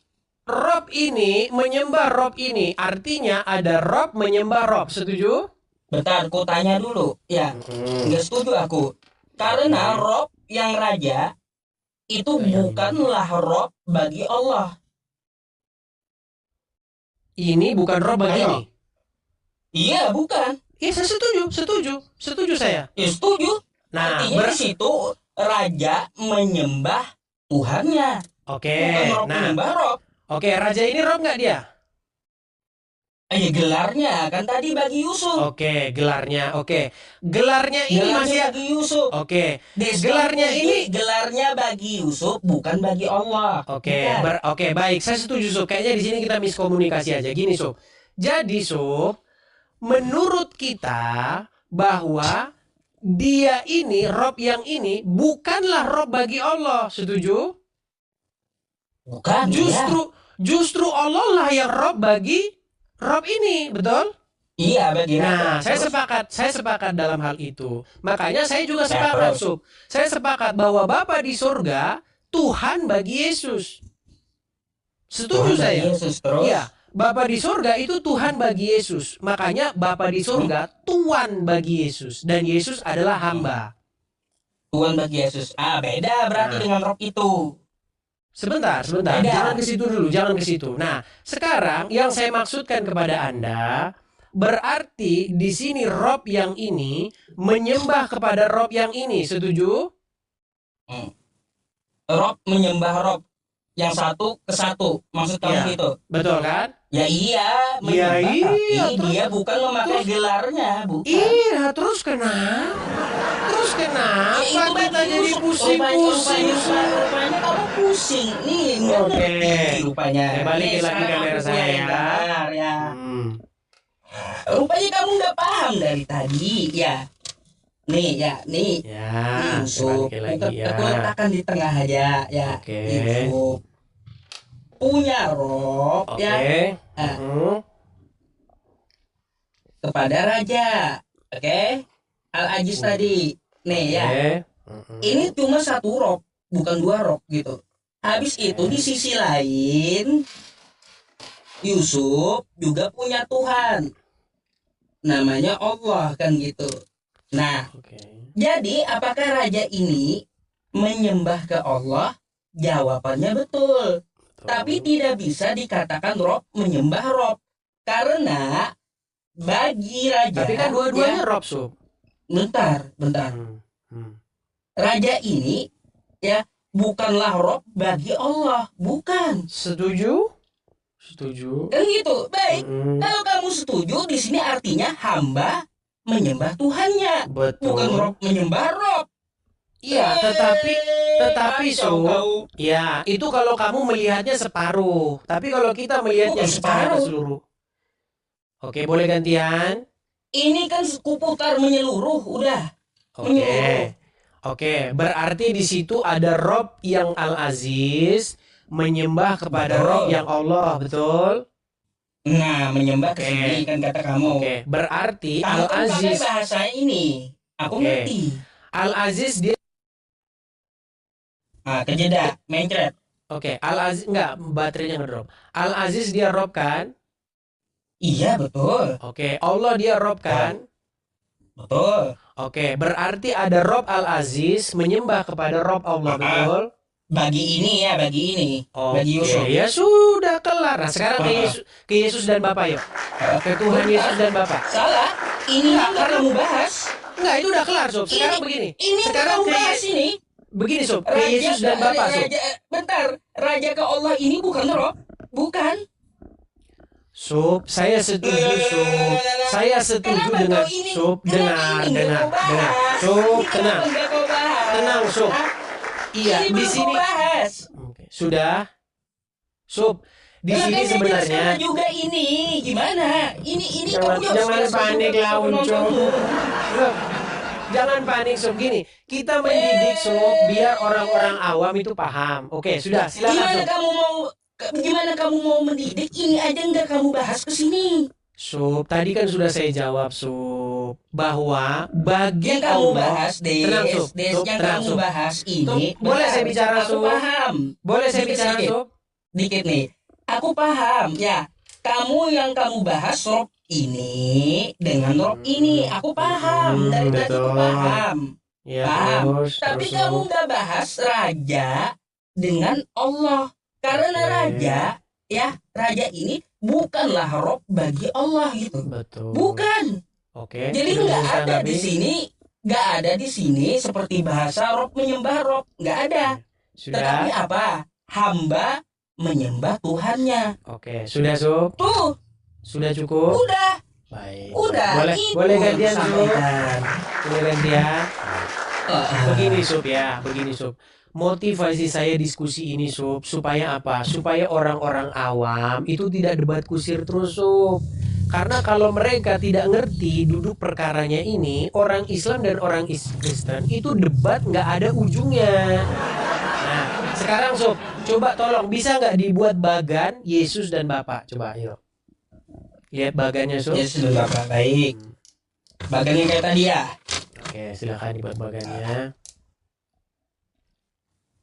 rob ini menyembah rob ini. Artinya ada rob menyembah rob. Setuju?
Bentar, ku tanya dulu. Ya, nggak setuju aku. Karena Rob yang raja itu bukanlah Rob bagi Allah.
Ini bukan rob bagi
Ayo.
ini.
Iya, bukan.
Iya, saya setuju saya.
Ya, setuju.
Nah,
Artinya di situ raja menyembah Tuhannya,
oke.
bukan Rob
Nah,
menyembah Rob.
oke, raja ini rob nggak dia?
Ya, gelarnya kan tadi bagi Yusuf.
Oke, gelarnya. Oke. Gelarnya ini
Gelarnya
masih
bagi Yusuf.
Oke.
Des,
Gelarnya
kamu
ini
gelarnya bagi Yusuf, bukan bagi Allah.
Oke,
Bukan.
oke, baik. Saya setuju, Sob. Kayaknya di sini kita miskomunikasi aja. Gini, Sob. Jadi, Sob, menurut kita bahwa dia ini, Rob yang ini, bukanlah Rob bagi Allah. Setuju?
Bukan.
Justru Allah lah yang Rob bagi Rob ini, betul?
Iya, bagi
Nah,
Rob.
saya sepakat dalam hal itu. Makanya saya juga
Nah,
sepakat,
terus.
Sob. Saya sepakat bahwa Bapa di surga Tuhan bagi Yesus. Setuju
Tuhan bagi
saya?
Yesus, terus.
Iya, Bapa di surga itu Tuhan bagi Yesus. Makanya Bapa di surga Tuhan bagi Yesus dan Yesus adalah hamba.
Tuhan bagi Yesus. Beda berarti
Nah.
dengan Rob itu.
Sebentar.
Beda.
Jangan ke situ dulu, jangan ke situ. Nah, sekarang yang saya maksudkan kepada Anda, berarti di sini Rob yang ini menyembah kepada Rob yang ini. Setuju?
Rob menyembah Rob. Yang satu ke satu. Maksud kamu
Iya.
gitu?
Betul kan?
Ya iya, menyembah.
iya,
Tapi
terus-
dia bukan memakai gelarnya, bukan.
Iya, terus kenapa? Terus kenapa
Ya, itu
kita
bagi
jadi
Yusuf.
pusing-pusing?
Rupanya kamu pusing nih. Nggak
Oke.
ngerti rupanya.
Ya, balikin
Nih,
lagi
sekarang
kamera
aku
saya
yang
ya.
benar, ya.
Hmm.
Rupanya kamu nggak paham dari tadi, ya. Nih, ya, nih.
Ya,
Yusuf,
saya balikin lagi ya.
aku letakkan di tengah aja, ya.
Oke.
Yusuf punya Rob,
Oke.
ya,
Hmm.
kepada raja, oke? Al-Aziz tadi, nih ya.
Oke. Hmm.
Ini cuma satu Rob, bukan 2 Rob gitu. Habis itu di sisi lain, Yusuf juga punya Tuhan, namanya Allah kan gitu. Nah,
Oke.
jadi apakah raja ini menyembah ke Allah? Jawabannya betul. Tapi tidak bisa dikatakan Rob menyembah Rob. Karena bagi raja...
Tapi kan dua-duanya
ya,
Rob, Sob.
bentar.
Hmm. Hmm.
Raja ini ya bukanlah Rob bagi Allah. Bukan.
Setuju? Setuju.
Kan gitu. Baik.
Hmm.
Kalau kamu setuju, di sini artinya hamba menyembah Tuhannya.
Betul.
Bukan Rob menyembah Rob.
Iya, tetapi
kacau
Sob,
kau.
ya itu kalau kamu melihatnya separuh. Tapi kalau kita melihatnya
Bukan
secara
separuh.
keseluruh. Oke, boleh gantian?
Ini kan kuputar menyeluruh, udah.
Oke. Oke, berarti di situ ada Rob yang Al-Aziz menyembah kepada
Betul.
Rob yang Allah, betul?
Nah, menyembah ke
Oke.
sini kan kata kamu.
Oke, berarti
Kamu kan pakai
Al-Aziz
bahasa ini. Aku
Oke.
ngerti.
Al-Aziz dia
Kejeda, mencret.
Oke, Al-Aziz enggak baterainya ngedrop. Al-Aziz dia Rob kan?
Iya, betul.
Oke, Allah dia Rob kan?
Betul.
Oke, berarti ada Rob Al-Aziz menyembah kepada Rob Allah, betul?
Bagi ini ya, bagi ini. Bagi
Oke,
Yusuf.
ya sudah kelar. Nah, sekarang ke Yesus dan Bapak yuk. Ke Tuhan Yesus dan Bapak.
Salah. Ini
Enggak,
nggak
karena-
kamu bahas.
Enggak, itu udah kelar, Sob. Sekarang begini.
Ini
Sekarang
kamu bahas ini.
begini, Sob. Ke Yesus dan Bapa, Sob.
Bentar, raja ke Allah ini bukan roh, bukan.
Sob, saya setuju, Sob. Saya setuju dengan Sob. Dengar. Sob, tenang. Tenang, Sob. Iya, di sini. Oke, sudah. Sob, di sini sebenarnya
juga ini gimana? Ini
jangan panik lah, Uncok. Sob, jangan panik, Sob. Gini, kita mendidik, Sob, biar orang-orang awam itu paham. Oke, sudah, silakan, Sob.
Gimana kamu mau mendidik? Ini aja nggak kamu bahas ke sini.
Sob, tadi kan sudah saya jawab, Sob, bahwa bagi
Yang kamu
Allah,
bahas,
tenang, Sob. Sob,
yang
tenang,
kamu
Sob.
bahas ini.
Sob, boleh
bentar,
saya bicara,
aku
Sob?
paham.
Boleh saya
Dikit,
bicara,
sedikit.
Sob?
Dikit nih. Aku paham, ya. Yang kamu bahas rob ini dengan rob ini. Aku paham. Dari tadi aku
betul.
paham.
Ya,
Paham.
terus,
Tapi
terus,
kamu
Sob.
nggak bahas raja dengan Allah. Karena
Oke.
raja ini bukanlah rob bagi Allah gitu.
Betul.
Bukan.
Oke.
Jadi
terus
nggak
Ustaz
ada
Nabi.
di sini, nggak ada di sini seperti bahasa rob menyembah rob, nggak ada. Tetapi
Sudah.
apa? Hamba menyembah Tuhannya.
Oke, sudah, Sob.
Tuh,
Sudah cukup.
udah.
Baik.
Udah,
Boleh,
itu
boleh gantian, Sob.
sampaikan.
Boleh gantian. Begini, Sob, ya. Begini, Sob. Motivasi saya diskusi ini, Sob, supaya apa? Supaya orang-orang awam itu tidak debat kusir terus, Sob. Karena kalau mereka tidak ngerti duduk perkaranya ini, orang Islam dan orang Kristen itu debat nggak ada ujungnya. Nah, sekarang, Sob, coba tolong bisa nggak dibuat bagan Yesus dan Bapa? Coba, yuk. Lihat bagannya, Sob.
Ya sudah Bapak, baik. Bagian yang kayak tadi ya.
Oke, silakan dibuat bagannya.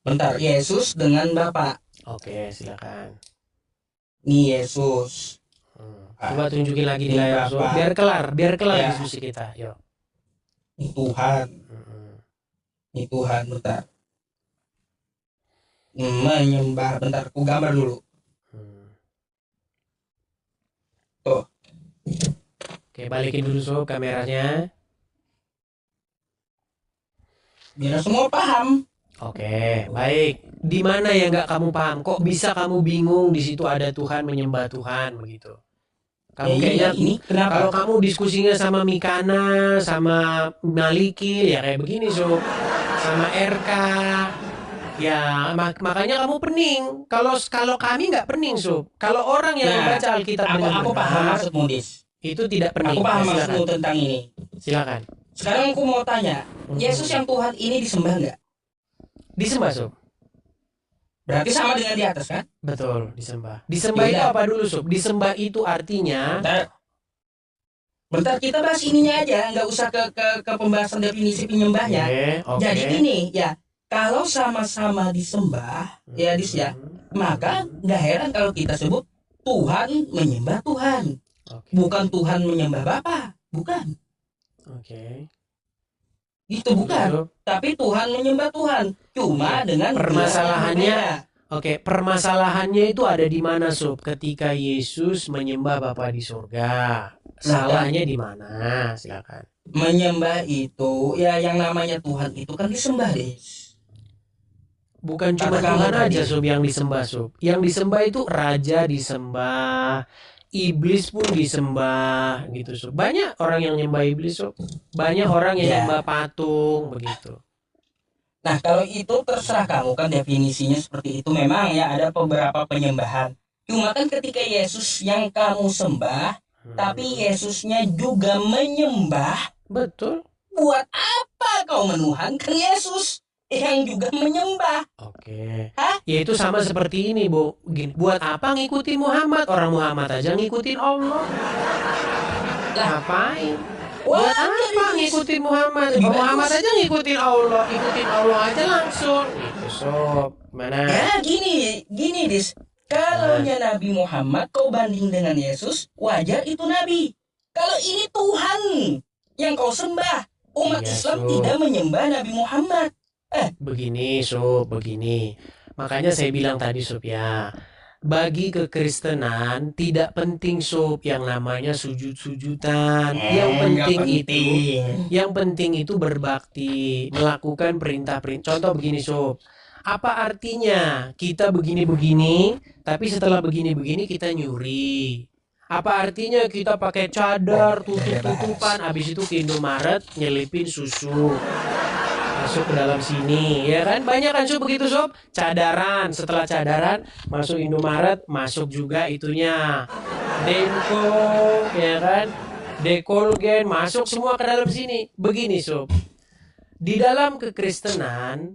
Bentar, Yesus dengan Bapak.
Oke, silakan.
Nih Yesus.
Coba tunjukin lagi di
Ini
layar, Sob.
Bapak.
Biar kelar
Ya.
diskusi kita. Yuk.
Nih Tuhan. Nih Tuhan, bentar. Menyembah, bentar, ku gambar dulu. Tuh.
Oke, balikin dulu, Sob, kameranya.
Biar semua paham.
Oke, baik. Di mana yang nggak kamu paham? Kok bisa kamu bingung di situ ada Tuhan menyembah Tuhan begitu? Kamu kayaknya
ini
kalau
kenapa?
kamu diskusinya sama Mikana, sama Maliki, ya kayak begini, Sob. Sama RK. Ya, makanya kamu pening. Kalau kami nggak pening, Sob. Kalau orang yang
Nah,
membaca Alkitab dengan
Aku paham
benar,
maksudmu, Dis.
itu tidak pening.
Aku paham
Ya,
maksudmu tentang ini.
silakan.
Sekarang aku mau tanya, Yesus yang Tuhan ini disembah nggak?
Disembah, Sob.
Berarti sama dengan di atas kan?
Betul, disembah. Disembah itu
Yaudah.
apa dulu, Sob? Disembah itu artinya
Bentar kita bahas ininya aja, nggak usah ke pembahasan definisi penyembahnya.
oke.
Jadi gini ya, kalau sama-sama disembah, ya Dis ya, maka nggak heran kalau kita sebut Tuhan menyembah Tuhan,
Oke.
bukan Tuhan menyembah Bapa, bukan.
Oke.
Itu bukan.
Sob.
Tapi Tuhan menyembah Tuhan, cuma dengan
Permasalahannya-
gelar yang
Oke, permasalahannya itu ada di mana, Sob? Ketika Yesus menyembah Bapa di surga. Salahnya di mana? Silakan.
berbeda. Menyembah itu ya yang namanya Tuhan itu kan disembah, Dis.
Bukan cuma
Kata kamu
Tuhan
tadi.
aja, Sob, yang disembah, Sob. Yang disembah itu raja disembah, iblis pun disembah, gitu, Sob. Banyak orang yang nyembah iblis, Sob. Banyak orang yang
Ya.
nyembah patung, begitu.
Nah, kalau itu terserah kamu kan definisinya seperti itu. Memang ya ada beberapa penyembahan. Cuma kan ketika Yesus yang kamu sembah, tapi Yesusnya juga menyembah,
Betul.
buat apa kau menuhankan Yesus yang juga menyembah?
Oke.
Hah?
Ya itu sama seperti ini, Bu. Gini, buat apa ngikutin Muhammad? Orang Muhammad aja ngikutin Allah. Ngapain? Buat apa ngikutin Muhammad? Oh, Muhammad aja ngikutin Allah. Ikutin Allah aja langsung. Gitu, Sob. Mana?
Ya gini Dis. Kalaunya Nabi Muhammad kau banding dengan Yesus, wajar itu Nabi. Kalau ini Tuhan yang kau sembah, umat
Iya,
Islam
Sob.
tidak menyembah Nabi Muhammad.
Begini, Sob, begini. Makanya saya bilang tadi, Sob, ya. bagi kekristenan tidak penting sob yang namanya sujud-sujudan. Yang penting itu berbakti, melakukan perintah-perintah. Contoh begini sob, apa artinya kita begini-begini, tapi setelah begini-begini kita nyuri? Apa artinya kita pakai cadar, tutup-tutupan, habis itu ke Indomaret nyelipin susu masuk ke dalam sini, ya kan? Banyak kan sob begitu sob, cadaran, setelah cadaran masuk Indomaret, masuk juga itunya Denko, ya kan? Dekolgen, masuk semua ke dalam sini. Begini sob, di dalam kekristenan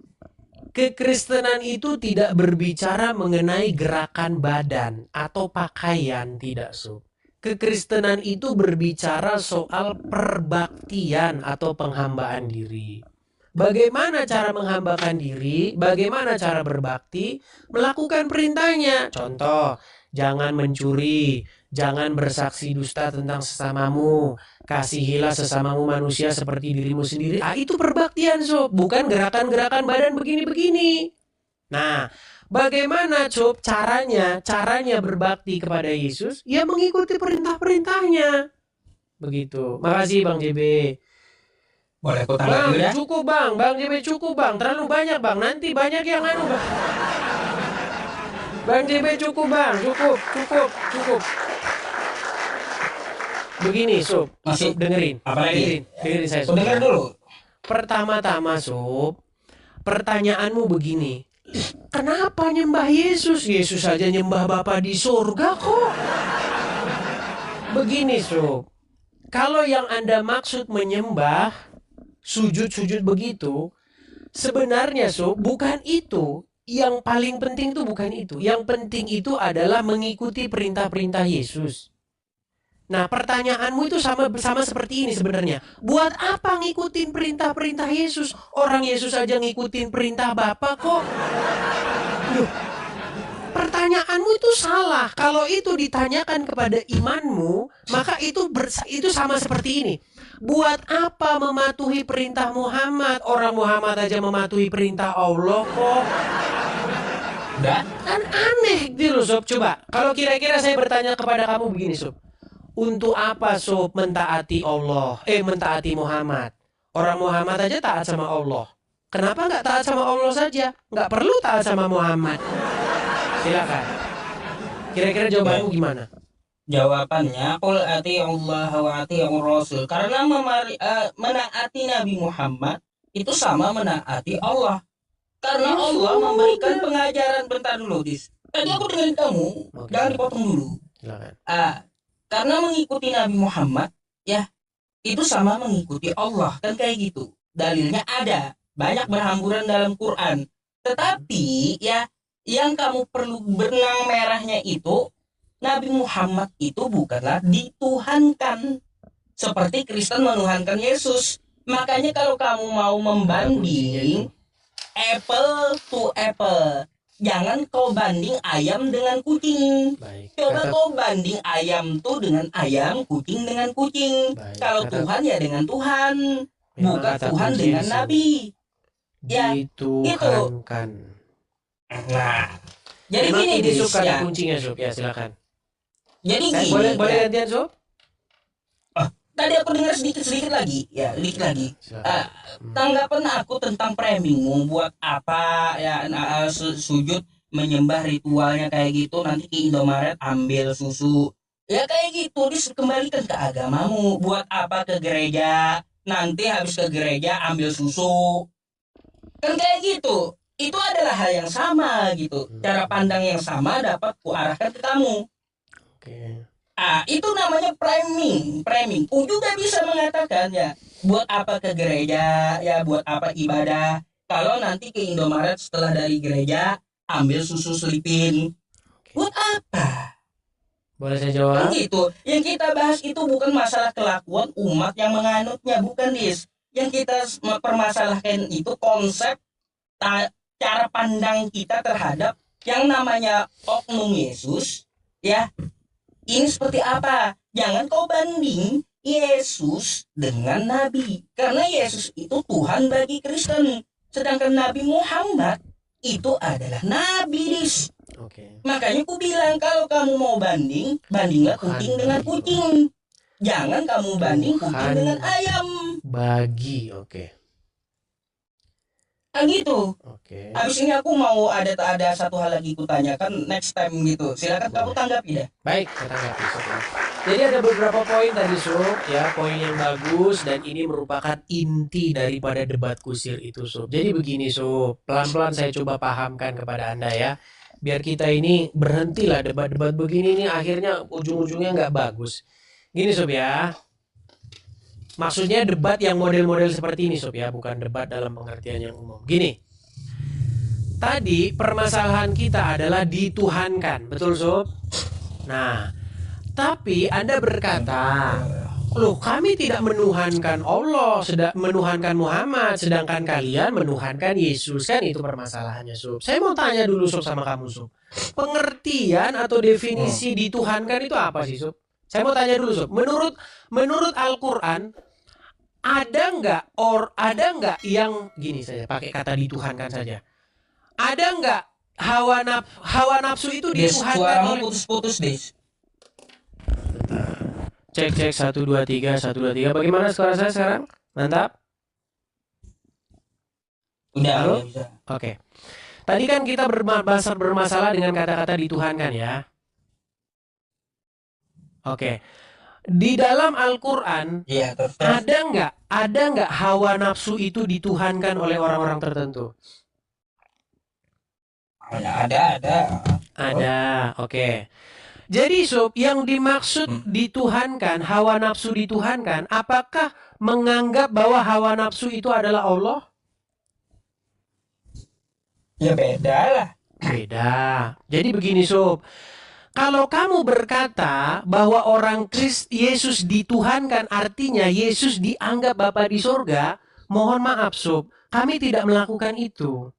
itu tidak berbicara mengenai gerakan badan atau pakaian, tidak sob. Kekristenan itu berbicara soal perbaktian atau penghambaan diri. Bagaimana cara menghambakan diri, bagaimana cara berbakti, melakukan perintahnya. Contoh, jangan mencuri, jangan bersaksi dusta tentang sesamamu, kasihilah sesamamu manusia seperti dirimu sendiri. Itu perbaktian sob, bukan gerakan-gerakan badan begini-begini. Nah, bagaimana sob caranya berbakti kepada Yesus? Ya mengikuti perintah-perintahnya. Begitu. Makasih Bang JB.
Boleh aku
Bang,
tanggapi ya?
cukup bang, JB cukup bang, terlalu banyak bang, nanti banyak yang anu bang. Bang JB cukup bang, cukup. Begini sob,
Masih?
dengerin,
Apa lagi?
dengerin saya
Aku
sob.
dengar dulu.
Pertama-tama sob, pertanyaanmu begini, kenapa nyembah Yesus? Yesus saja nyembah Bapa di surga kok. Begini sob, kalau yang Anda maksud menyembah sujud-sujud begitu, sebenarnya sob bukan itu. Yang paling penting itu bukan itu. Yang penting itu adalah mengikuti perintah-perintah Yesus. Nah, pertanyaanmu itu sama seperti ini sebenarnya. Buat apa ngikutin perintah-perintah Yesus? Orang Yesus aja ngikutin perintah Bapa kok. Loh, pertanyaanmu itu salah. Kalau itu ditanyakan kepada imanmu, maka itu sama seperti ini. Buat apa mematuhi perintah Muhammad? Orang Muhammad aja mematuhi perintah Allah kok.
Udah?
Kan aneh gitu loh sob. Coba, kalau kira-kira saya bertanya kepada kamu begini sob. Untuk apa sob mentaati Allah? Mentaati Muhammad. Orang Muhammad aja taat sama Allah. Kenapa nggak taat sama Allah saja? Nggak perlu taat sama Muhammad. Silakan. Kira-kira jawabanmu gimana?
Jawabannya, qul ati'ullaha wa ati'ur rasul. Karena menaati Nabi Muhammad itu sama menaati Allah. Karena Allah memberikan pengajaran. Bentar dulu, Dis. Tadi aku dengerin kamu.
Oke.
Jangan dipotong dulu.
Silakan.
Karena mengikuti Nabi Muhammad, ya, itu sama mengikuti Allah. Kan kayak gitu. Dalilnya ada. Banyak berhamburan dalam Quran. Tetapi, ya, yang kamu perlu benang merahnya itu, Nabi Muhammad itu bukanlah dituhankan seperti Kristen menuhankan Yesus. Makanya kalau kamu mau membanding apple to apple, jangan kau banding ayam dengan kucing.
Baik.
Coba kau banding ayam tuh dengan ayam, kucing dengan kucing.
Baik,
Kalau
kata-
Tuhan ya dengan Tuhan,
Memang
bukan
kata
Tuhan
kunci
dengan
di sini.
Nabi. Ya,
Dituhankan.
Nah, jadi
Memang
gini
ini
Dis,
sob kata
ya.
kuncinya sob. Ya silakan.
Jadi
Saya
gini.
boleh
ya.
gantian sob?
Tadi aku dengar sedikit lagi, ya, sedikit lagi.
Silakan.
Tanggapan aku tentang framing, buat apa ya sujud menyembah ritualnya kayak gitu, nanti ke Indomaret ambil susu. Ya kayak gitu, dikembalikan ke agamamu. Buat apa ke gereja, nanti habis ke gereja ambil susu. Kan kayak gitu. Itu adalah hal yang sama gitu. Cara pandang yang sama dapat kuarahkan ke kamu.
Oke.
Itu namanya framing. Ku juga bisa mengatakan ya, buat apa ke gereja, ya buat apa ibadah. Kalau nanti ke Indomaret setelah dari gereja ambil susu selipin. Buat apa?
Boleh saya
Kan
jawab?
gitu. Yang kita bahas itu bukan masalah kelakuan umat yang menganutnya, bukan Dis. Yang kita permasalahkan itu konsep cara pandang kita terhadap yang namanya oknum Yesus, ya. Ini seperti apa? Jangan kau banding Yesus dengan Nabi. Karena Yesus itu Tuhan bagi Kristen. Sedangkan Nabi Muhammad itu adalah Nabi, Dis.
Oke.
Makanya aku bilang kalau kamu mau banding, bandinglah
Tuhan
kucing dengan
bagi.
kucing. Jangan kamu banding kucing
Tuhan
dengan ayam.
bagi. Oke.
Nah gitu.
Oke.
Habis ini aku mau ada satu hal lagi kutanyakan next time gitu. Silakan kamu tanggapi deh.
Baik, kita tanggapi Sob ya. Jadi ada beberapa poin tadi Sob, ya, poin yang bagus dan ini merupakan inti daripada debat kusir itu Sob. Jadi begini Sob, pelan-pelan saya coba pahamkan kepada Anda ya. Biar kita ini berhentilah debat-debat begini nih akhirnya ujung-ujungnya nggak bagus. Gini Sob ya. Maksudnya debat yang model-model seperti ini Sob ya, bukan debat dalam pengertian yang umum. Gini. Tadi permasalahan kita adalah dituhankan, betul Sob? Nah, tapi Anda berkata, loh kami tidak menuhankan Allah, menuhankan Muhammad, sedangkan kalian menuhankan Yesus. Kan itu permasalahannya Sob. Saya mau tanya dulu Sob sama kamu Sob. Pengertian atau definisi dituhankan itu apa sih Sob? Saya mau tanya dulu Sob. Menurut Al-Quran, ada nggak yang gini saja, pakai kata dituhankan saja. Ada nggak hawa nafsu itu
Des,
dituhankan
suaramu
oleh...
putus-putus, Des.
Cek 1 2 3 1 2 3. Bagaimana suara saya sekarang? Mantap.
Udah,
Halo?
udah bisa.
Oke. Tadi kan kita bermasalah dengan kata-kata dituhankan ya. Oke. Di dalam Al-Quran
Iya, terus.
ada nggak hawa nafsu itu dituhankan oleh orang-orang tertentu? Ada, oke. Jadi Sob, yang dimaksud dituhankan, hawa nafsu dituhankan, apakah menganggap bahwa hawa nafsu itu adalah Allah?
Ya beda lah.
Beda. Jadi begini Sob, kalau kamu berkata bahwa orang Yesus dituhankan, artinya Yesus dianggap Bapa di sorga, mohon maaf Sob, kami tidak melakukan itu.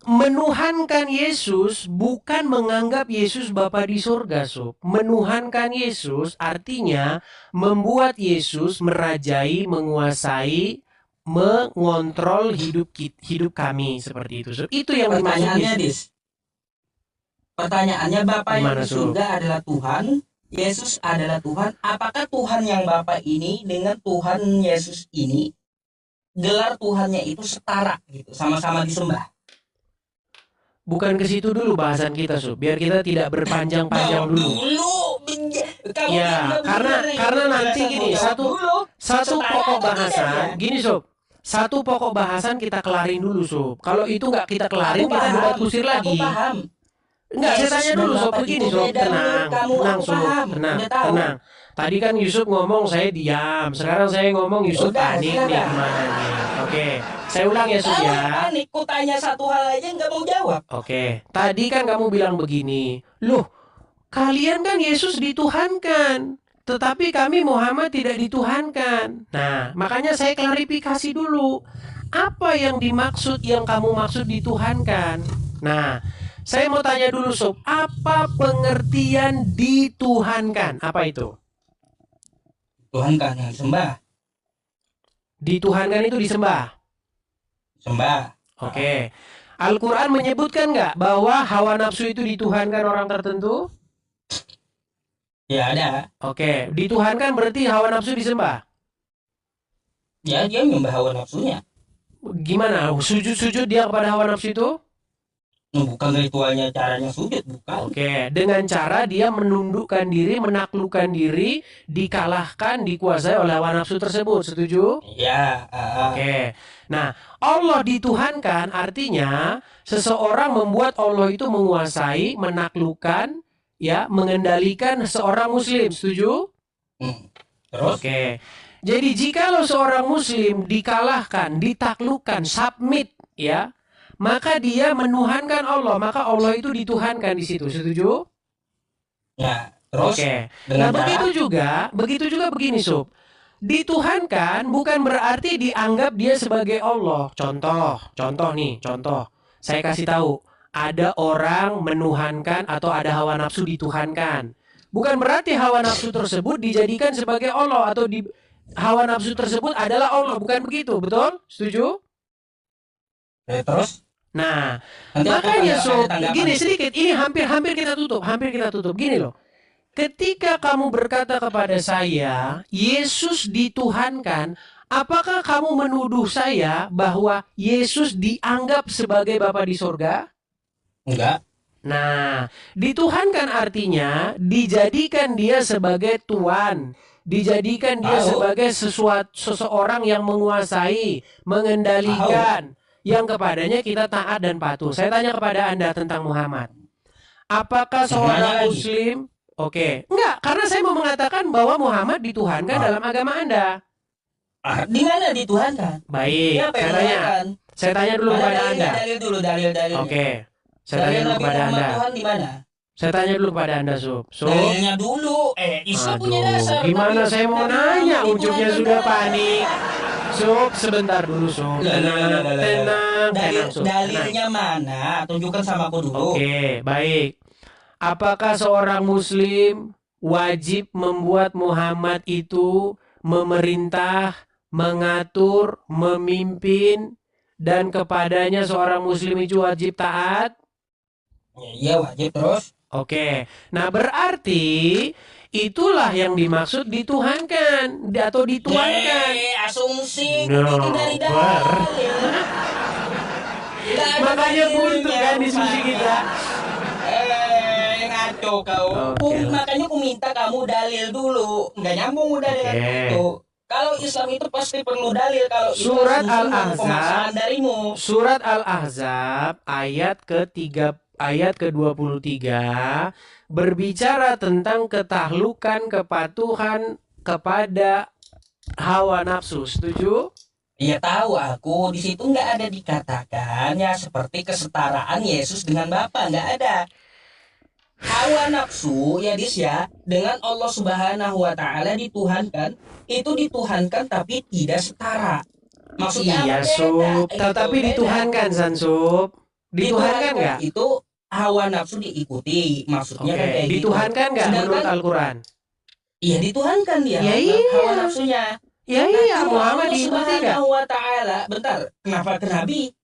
Menuhankan Yesus bukan menganggap Yesus Bapa di sorga Sob. Menuhankan Yesus artinya membuat Yesus merajai, menguasai, mengontrol hidup kami seperti itu Sob. Itu yang dimaksud
Pertanyaannya,
Yesus.
Dis. Pertanyaannya, Bapa yang
Gimana,
di surga adalah Tuhan, Yesus adalah Tuhan. Apakah Tuhan yang Bapa ini dengan Tuhan Yesus ini gelar Tuhannya itu setara gitu, sama-sama disembah?
Bukan ke situ dulu bahasan kita Sob, biar kita tidak berpanjang-panjang dulu.
Kamu
Ya, karena nanti gini, satu pokok bahasan, gini Sob. Satu pokok bahasan kita kelarin dulu Sob. Kalau itu nggak kita kelarin, kita debat kusir lagi.
Aku paham.
Enggak, saya tanya dulu Sob, begini Sob, tenang Sob, tenang. Tadi kan Yusuf ngomong saya diam, sekarang saya ngomong Yusuf panik nih gimana nih. Oke, saya ulang ya Sob ya.
Panik, ku tanya satu hal aja nggak mau jawab.
Oke, tadi kan kamu bilang begini, loh kalian kan Yesus dituhankan, tetapi kami Muhammad tidak dituhankan. Nah, makanya saya klarifikasi dulu, apa yang dimaksud, yang kamu maksud dituhankan? Nah, saya mau tanya dulu Sob, apa pengertian dituhankan? Apa itu?
Tuhan kan yang disembah.
Dituhankan itu disembah.
Sembah.
Oke. Al-Quran menyebutkan nggak bahwa hawa nafsu itu dituhankan orang tertentu?
Ya ada.
Oke. Dituhankan berarti hawa nafsu disembah.
Ya dia menyembah hawa nafsunya.
Gimana? Sujud-sujud dia kepada hawa nafsu itu?
Bukan ritualnya, caranya sujud, bukan.
Oke, dengan cara dia menundukkan diri, menaklukkan diri, dikalahkan, dikuasai oleh hawa nafsu tersebut. Setuju?
Ya.
Oke. Nah, Allah dituhankan artinya seseorang membuat Allah itu menguasai, menaklukkan, ya, mengendalikan seorang muslim. Setuju?
Terus?
Oke. Jadi jikalau seorang muslim dikalahkan, ditaklukkan, submit, ya, maka dia menuhankan Allah, maka Allah itu dituhankan di situ. Setuju?
Ya, terus.
Oke. Nah, begitu juga begini, Sob. Dituhankan bukan berarti dianggap dia sebagai Allah. Contoh. Saya kasih tahu, ada orang menuhankan atau ada hawa nafsu dituhankan. Bukan berarti hawa nafsu tersebut dijadikan sebagai Allah atau hawa nafsu tersebut adalah Allah, bukan begitu, betul? Setuju?
Terus?
Nah,
Nanti aku
makanya
ada tanggapan.
gini sedikit, ini hampir kita tutup. Gini loh. Ketika kamu berkata kepada saya, Yesus dituhankan, apakah kamu menuduh saya bahwa Yesus dianggap sebagai Bapa di sorga?
Enggak.
Nah, dituhankan artinya dijadikan dia sebagai Tuhan, dijadikan dia sebagai seseorang yang menguasai, mengendalikan, yang kepadanya kita taat dan patuh. Saya tanya kepada Anda tentang Muhammad. Apakah seorang Muslim? Oke, enggak, karena saya mau mengatakan bahwa Muhammad dituhankan dalam agama Anda.
Di mana dituhankan?
Baik,
Siapa yang menuhankan?
saya tanya dulu kepada Anda.
Dalil.
Oke, saya tanya dulu kepada Anda.
Tuhan di mana?
Saya tanya dulu kepada Anda, Sob.
Dalilnya dulu. Islam punya dasar.
Gimana saya mau nanya? Ucapnya sudah panik. Sob, sebentar dulu, Sob. Tenang, Sob.
Dalilnya mana? Tunjukkan sama aku dulu.
Oke, baik. Apakah seorang Muslim wajib membuat Muhammad itu memerintah, mengatur, memimpin, dan kepadanya seorang Muslim itu wajib taat?
Iya, wajib terus.
Oke, nah berarti itulah yang dimaksud dituhankan atau dituankan.
Asumsi
No,
itu dari dalil.
Makanya buntu kan diskusi kita.
Ngaco kau. Makanya aku minta kamu dalil dulu. Nggak nyambung udah dengan itu. Kalau Islam itu pasti perlu dalil. Kalau
Surat
Al-Ahzab
darimu. Surat Al-Ahzab ayat ayat ke-23 berbicara tentang ketahlukan, kepatuhan kepada hawa nafsu. Setuju?
Iya tahu aku. Di situ nggak ada dikatakan ya seperti kesetaraan Yesus dengan Bapa, nggak ada. Hawa nafsu ya dengan Allah Subhanahu wa taala dituhankan, itu dituhankan tapi tidak setara. Maksudnya
iya, Sob, tetapi dituhankan, Sansub. Dituhankan nggak?
Itu hawa nafsu diikuti, maksudnya kan kayak
dituhankan nggak menurut Al-Quran?
Iya dituhankan dia.
Ya, iya.
Hawa nafsunya.
Iya, Muhammad diikuti nggak?
Subhanahu wa taala. Bentar, kenapa ke Nabi?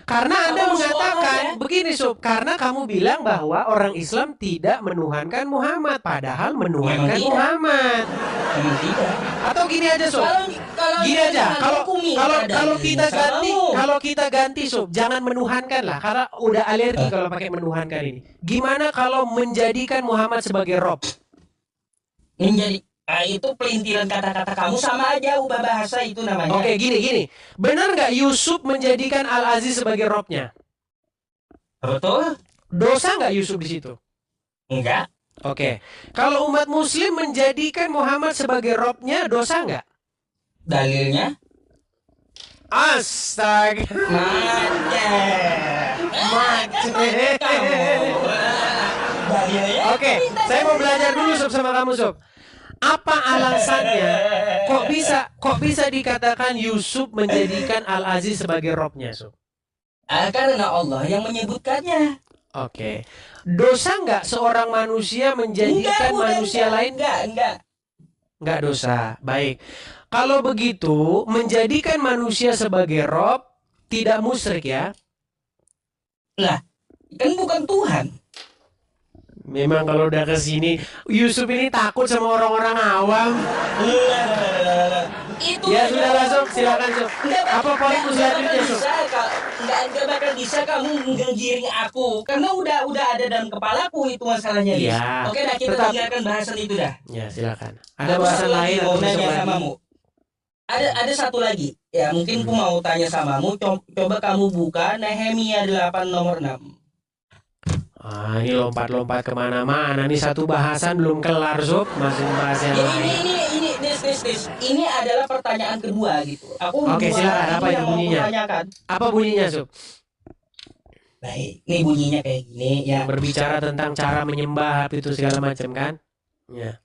Karena Anda mengatakan begini, Sob, karena kamu bilang bahwa orang Islam tidak menuhankan Muhammad, padahal menuhankan Muhammad.
Memang tidak.
Atau gini aja, Sob. Gini aja, kalau kita ganti, Sob, jangan menuhankan lah, karena udah alergi kalau pakai menuhankan ini. Gimana kalau menjadikan Muhammad sebagai Rob?
Itu pelintiran kata-kata kamu, sama aja ubah bahasa itu namanya.
Oke, gini. Benar nggak Yusuf menjadikan Al-Aziz sebagai Robnya?
Betul.
Dosa nggak Yusuf di situ?
Enggak.
Oke. Kalau umat Muslim menjadikan Muhammad sebagai Robnya, dosa nggak?
Dalilnya?
Astaga. Macet. Oke, saya mau belajar dulu Sob sama kamu, Sob. Apa alasannya? Kok bisa dikatakan Yusuf menjadikan Al-Aziz sebagai Robnya, Sob?
Karena Allah yang menyebutkannya.
Oke. Dosa nggak seorang manusia menjadikan manusia lain? Nggak dosa. Baik. Kalau begitu, menjadikan manusia sebagai Rob tidak musyrik ya?
Lah, kan bukan Tuhan.
Memang kalau udah kesini, Yusuf ini takut sama orang-orang awam.
Itu
ya sudah langsung, silakan Sob. Apa poin selanjutnya, Sob?
Nggak bakal bisa kamu menggiring aku, karena udah ada dalam kepalaku itu masalahnya.
Ya,
oke, dah kita tinggalkan bahasan itu dah.
Ya silakan. Ada bahasan lain
mau nanya samamu. Ada satu lagi. Ya mungkin aku mau tanya samamu. Coba kamu buka Nehemia 8 nomor 6.
Ini lompat-lompat kemana-mana. Nih satu bahasan belum kelar, Sob. Masih bahas yang lain.
Ini adalah pertanyaan kedua gitu.
Oke, silakan. Apa itu bunyinya? Apa bunyinya, Sob?
Baik, ini bunyinya kayak gini ya.
Berbicara tentang cara menyembah itu segala macam kan? Ya.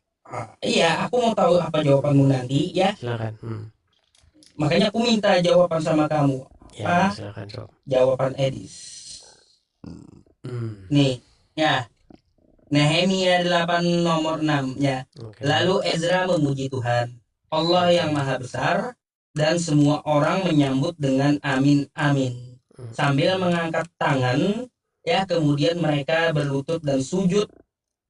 Iya, aku mau tahu apa jawabanmu nanti ya.
Silakan.
Makanya aku minta jawaban sama kamu.
Ya, silakan, Sob.
Jawaban Edis. Nih, ya. Nehemia 8 nomor 6 ya. Lalu Ezra memuji Tuhan, Allah yang maha besar, dan semua orang menyambut dengan amin amin. sambil mengangkat tangan, ya, kemudian mereka berlutut dan sujud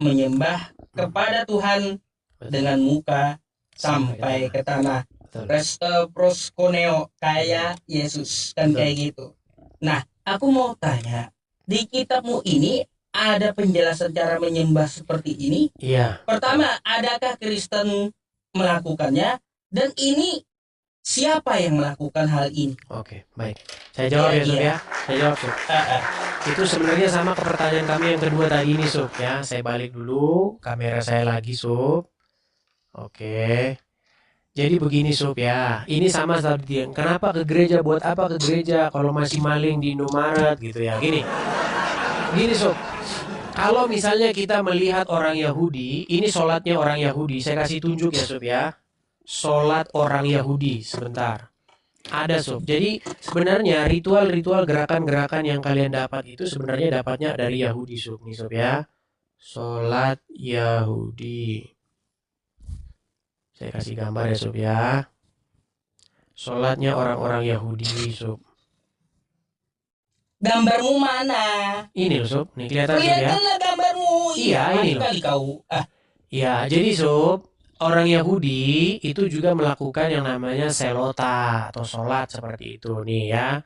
menyembah kepada Tuhan dengan muka sampai ke tanah.
Betul.
Proskuneo, kayak Yesus kan,
Betul.
kayak gitu. Nah, aku mau tanya, di kitabmu ini ada penjelasan cara menyembah seperti ini?
Iya.
Pertama, adakah Kristen melakukannya? Dan ini siapa yang melakukan hal ini?
Oke, baik. Saya jawab ya, Sob,
Iya.
ya. Saya jawab, Sob. Itu sebenarnya sama ke pertanyaan kami yang kedua tadi ini, Sob, ya. Saya balik dulu kamera saya lagi, Sob. Oke. Jadi begini, Sob, ya. Ini sama tadi yang kenapa ke gereja, buat apa ke gereja kalau masih maling di Indomaret gitu ya. Gini. Gini, Sob. Kalau misalnya kita melihat orang Yahudi, ini sholatnya orang Yahudi. Saya kasih tunjuk ya, Sob, ya. Sholat orang Yahudi, sebentar. Ada, Sob. Jadi sebenarnya ritual-ritual gerakan-gerakan yang kalian dapat itu sebenarnya dapatnya dari Yahudi, Sob. Nih, Sob, ya. Sholat Yahudi. Saya kasih gambar ya, Sob, ya. Sholatnya orang-orang Yahudi, Sob.
Gambarmu mana?
Ini loh, Sob. Nih, kelihatan, Sob, ya.
Lihatlah gambarmu.
Iya, ini loh.
Kali kau.
Ya, jadi, Sob, orang Yahudi itu juga melakukan yang namanya selota atau sholat seperti itu nih ya.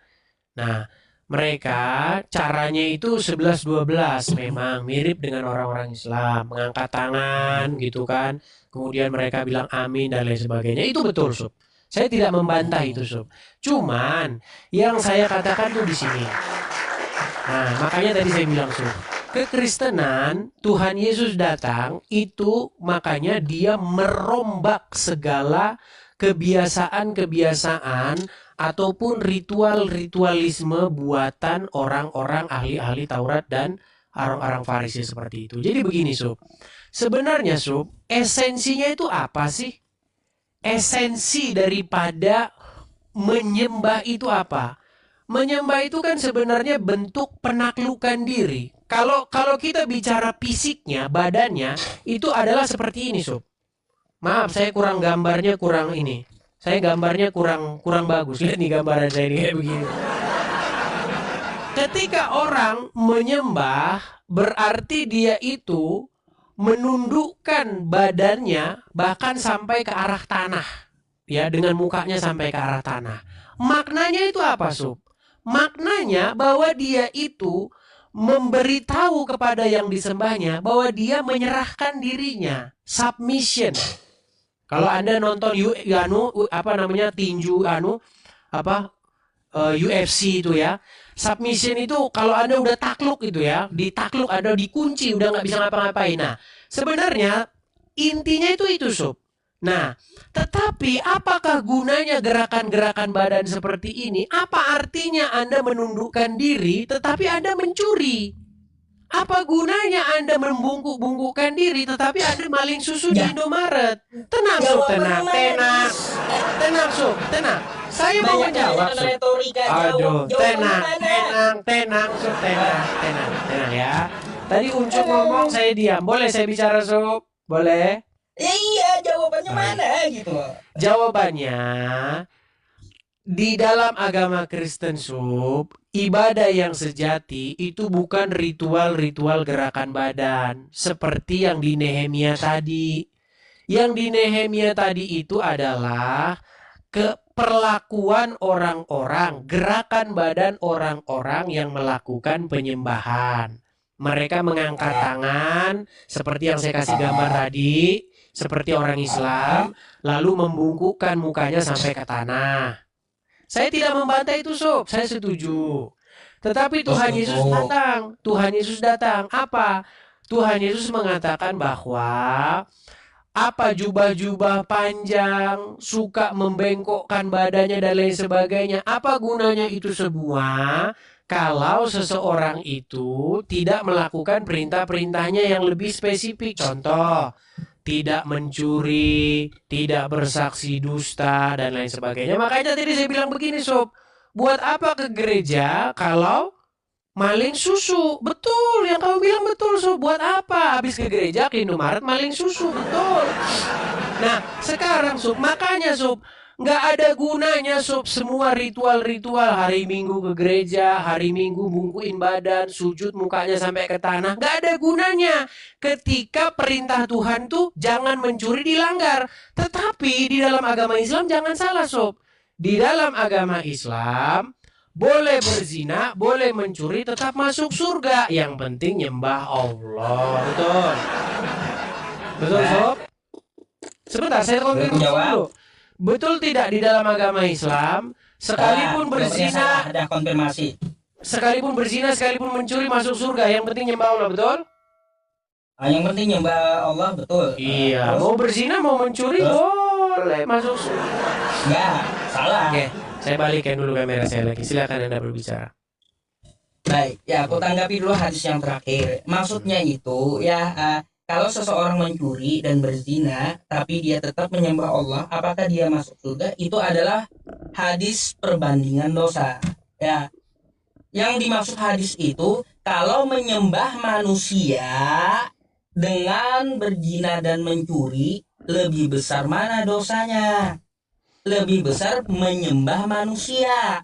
Nah, mereka caranya itu 11-12 memang mirip dengan orang-orang Islam, mengangkat tangan gitu kan. Kemudian mereka bilang amin dan lain sebagainya. Itu betul, Sob. Saya tidak membantah itu, Sob. Cuman yang saya katakan tuh di sini. Nah, makanya tadi saya bilang, Sob, kekristenan Tuhan Yesus datang itu makanya dia merombak segala kebiasaan-kebiasaan ataupun ritual-ritualisme buatan orang-orang ahli-ahli Taurat dan orang-orang Farisi seperti itu. Jadi begini, Sob. Sebenarnya, Sob, esensinya itu apa sih? Esensi daripada menyembah itu apa? Menyembah itu kan sebenarnya bentuk penaklukan diri. Kalau kita bicara fisiknya, badannya itu adalah seperti ini, Sob. Maaf, saya kurang gambarnya kurang ini. Saya gambarnya kurang bagus. Lihat nih gambaran saya ini kayak begini. Ketika orang menyembah, berarti dia itu menundukkan badannya bahkan sampai ke arah tanah. Ya, dengan mukanya sampai ke arah tanah. Maknanya itu apa, Sob? Maknanya bahwa dia itu memberitahu kepada yang disembahnya bahwa dia menyerahkan dirinya, submission. Kalau Anda nonton tinju UFC itu ya, submission itu kalau Anda udah takluk itu ya, ditakluk Anda dikunci udah nggak bisa ngapa-ngapain. Nah, sebenarnya intinya itu, Sob. Nah, tetapi apakah gunanya gerakan-gerakan badan seperti ini? Apa artinya Anda menundukkan diri tetapi Anda mencuri? Apa gunanya Anda membungkuk-bungkukkan diri tetapi Anda maling susu di Indomaret? Tenang, Sob, tenang. Sob, tenang. Saya mau menjawab, Sob. Aduh, tenang, Sob, tenang ya. Tadi Uncuk ngomong, saya diam. Boleh saya bicara, Sob? Boleh?
Iya, jawabannya mana gitu loh.
Jawabannya di dalam agama Kristen, Sob, ibadah yang sejati itu bukan ritual-ritual gerakan badan seperti yang di Nehemia tadi. Yang di Nehemia tadi itu adalah keperlakuan orang-orang, gerakan badan orang-orang yang melakukan penyembahan. Mereka mengangkat tangan seperti yang saya kasih gambar tadi, seperti orang Islam, lalu membungkukkan mukanya sampai ke tanah. Saya tidak membantah itu, Sob. Saya setuju. Tetapi Tuhan Yesus datang. Tuhan Yesus datang. Apa? Tuhan Yesus mengatakan bahwa jubah-jubah panjang, suka membengkokkan badannya dan lain sebagainya. Apa gunanya itu semua? Kalau seseorang itu tidak melakukan perintah-perintahnya yang lebih spesifik. Contoh, tidak mencuri, tidak bersaksi dusta, dan lain sebagainya. Makanya tadi saya bilang begini, Sob. Buat apa ke gereja kalau maling susu? Betul, yang kamu bilang betul, Sob. Buat apa? Habis ke gereja, ke Indomaret, maling susu. Betul. Nah, sekarang, Sob, makanya, Sob, Nggak ada gunanya sob semua ritual-ritual hari Minggu ke gereja, hari Minggu bungkuin badan, sujud mukanya sampai ke tanah. Nggak ada gunanya ketika perintah Tuhan tuh jangan mencuri dilanggar. Tetapi di dalam agama Islam jangan salah sob. Di dalam agama Islam boleh berzina, boleh mencuri, tetap masuk surga. Yang penting nyembah Allah. Betul. Betul sob. Sebentar saya konfirmasi dulu. Betul tidak di dalam agama Islam sekalipun berzina
ada konfirmasi.
Sekalipun berzina, sekalipun mencuri masuk surga, yang penting nyembah Allah, betul?
Yang penting nyembah Allah, betul.
Iya, mau berzina mau mencuri boleh masuk surga.
Enggak, salah.
Oke, saya balikin dulu kamera saya lagi. Silakan Anda berbicara.
Baik, ya aku tanggapi dulu hadis yang terakhir. Maksudnya itu ya kalau seseorang mencuri dan berzina, tapi dia tetap menyembah Allah, apakah dia masuk surga? Itu adalah hadis perbandingan dosa. Ya, yang dimaksud hadis itu, kalau menyembah manusia dengan berzina dan mencuri, lebih besar mana dosanya? Lebih besar menyembah manusia.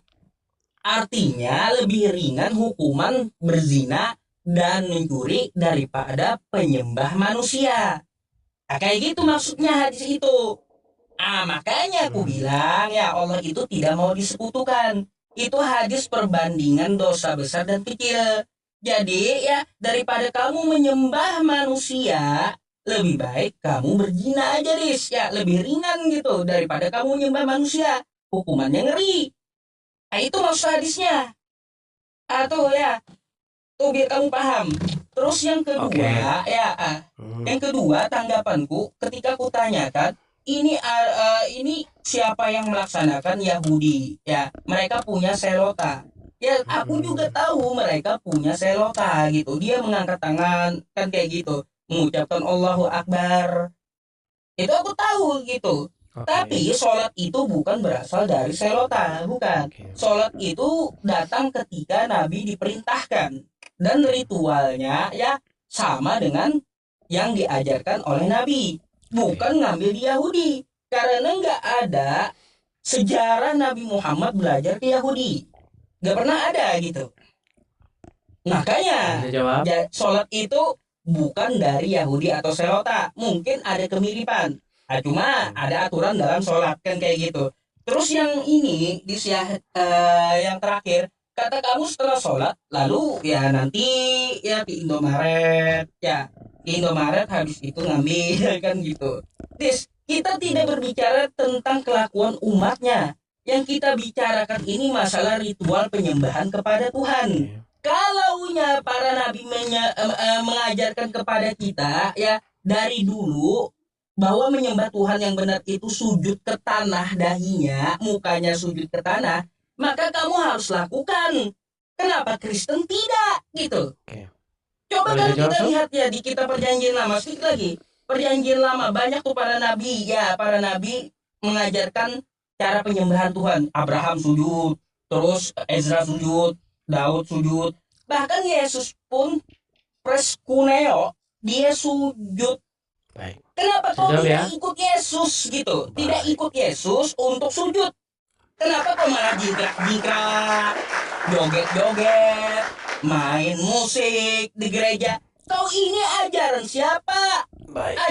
Artinya lebih ringan hukuman berzina dan mencuri daripada penyembah manusia. Nah, kayak gitu maksudnya hadis itu. Makanya aku bilang ya Allah itu tidak mau disekutukan. Itu hadis perbandingan dosa besar dan kecil. Jadi ya daripada kamu menyembah manusia, lebih baik kamu berzina aja Riz. Ya lebih ringan gitu daripada kamu menyembah manusia. Hukumannya ngeri. Nah itu maksud hadisnya. Tuh ya. Tuh biar kamu paham. Terus yang kedua yang kedua tanggapanku ketika aku tanyakan ini siapa yang melaksanakan Yahudi ya, mereka punya selota ya, aku juga tahu mereka punya selota gitu, dia mengangkat tangan kan kayak gitu, mengucapkan Allahu Akbar, itu aku tahu gitu. Tapi sholat itu bukan berasal dari selota, bukan. Sholat itu datang ketika Nabi diperintahkan. Dan ritualnya ya sama dengan yang diajarkan oleh Nabi. Bukan ngambil di Yahudi. Karena nggak ada sejarah Nabi Muhammad belajar ke Yahudi. Nggak pernah ada gitu. Makanya sholat itu bukan dari Yahudi atau selota. Mungkin ada kemiripan. Cuma ada aturan dalam sholat kan kayak gitu. Terus yang ini yang terakhir, kata kamu setelah sholat lalu ya nanti ya di Indomaret ya, di Indomaret habis itu ngambil kan gitu. Kita tidak berbicara tentang kelakuan umatnya. Yang kita bicarakan ini masalah ritual penyembahan kepada Tuhan. Kalaunya para nabi mengajarkan kepada kita ya dari dulu bahwa menyembah Tuhan yang benar itu sujud ke tanah dahinya, mukanya sujud ke tanah, maka kamu harus lakukan. Kenapa Kristen tidak gitu? Coba kalau kita lihat ya di kitab Perjanjian Lama, sedikit lagi. Perjanjian Lama banyak tuh para nabi ya, para nabi mengajarkan cara penyembahan Tuhan. Abraham sujud, terus Ezra sujud, Daud sujud. Bahkan Yesus pun preskuneo, dia sujud.
Baik.
Kenapa kau tidak ikut Yesus gitu? Tidak ikut Yesus untuk sujud. Kenapa kau malah jingkrak, joget-joget, main musik di gereja? Kau ini ajaran siapa?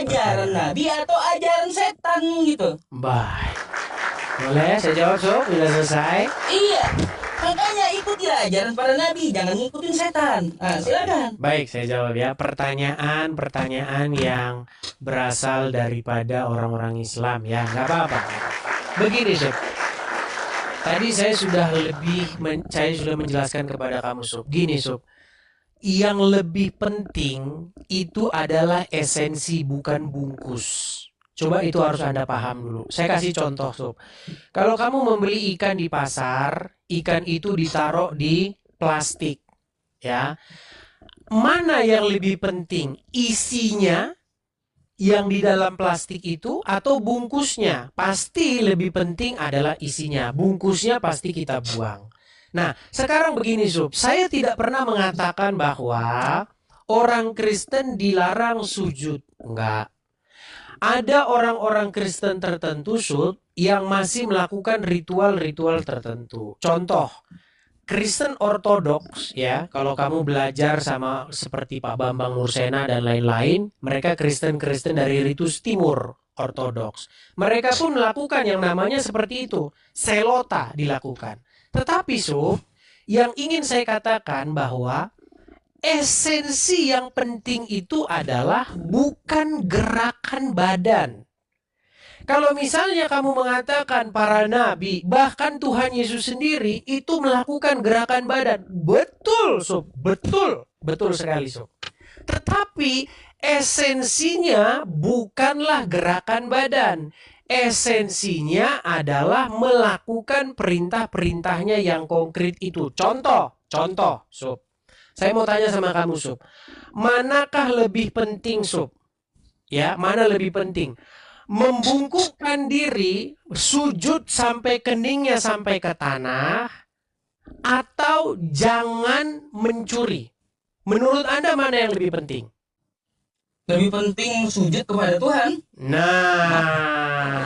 Ajaran Nabi atau ajaran setan gitu?
Baik. Boleh saya jawab Sob? Sudah selesai?
Iya. Makanya ikutilah ajaran para nabi, jangan ngikutin setan. Silakan.
Baik, saya jawab ya. Pertanyaan yang berasal daripada orang-orang Islam ya, nggak apa-apa. Begini Sob, tadi saya sudah menjelaskan kepada kamu Sob. Gini Sob, yang lebih penting itu adalah esensi bukan bungkus. Coba itu harus Anda paham dulu. Saya kasih contoh Sob. Kalau kamu membeli ikan di pasar, ikan itu ditaruh di plastik, ya. Mana yang lebih penting? Isinya yang di dalam plastik itu atau bungkusnya? Pasti lebih penting adalah isinya. Bungkusnya pasti kita buang. Nah, sekarang begini Sob. Saya tidak pernah mengatakan bahwa orang Kristen dilarang sujud. Enggak. Ada orang-orang Kristen tertentu, Sob, yang masih melakukan ritual-ritual tertentu. Contoh, Kristen Ortodoks ya, kalau kamu belajar sama seperti Pak Bambang Nursena dan lain-lain, mereka Kristen-Kristen dari ritus Timur Ortodoks. Mereka pun melakukan yang namanya seperti itu, selota dilakukan. Tetapi Sob, yang ingin saya katakan bahwa esensi yang penting itu adalah bukan gerakan badan. Kalau misalnya kamu mengatakan para nabi, bahkan Tuhan Yesus sendiri itu melakukan gerakan badan. Betul, Sob. Betul. Betul sekali, Sob. Tetapi esensinya bukanlah gerakan badan. Esensinya adalah melakukan perintah-perintahnya yang konkret itu. Contoh, Sob. Saya mau tanya sama kamu, Sob. Manakah lebih penting, Sob? Ya, mana lebih penting? Membungkukkan diri, sujud sampai keningnya sampai ke tanah, atau jangan mencuri? Menurut Anda mana yang lebih penting?
Lebih penting sujud kepada Tuhan.
Nah,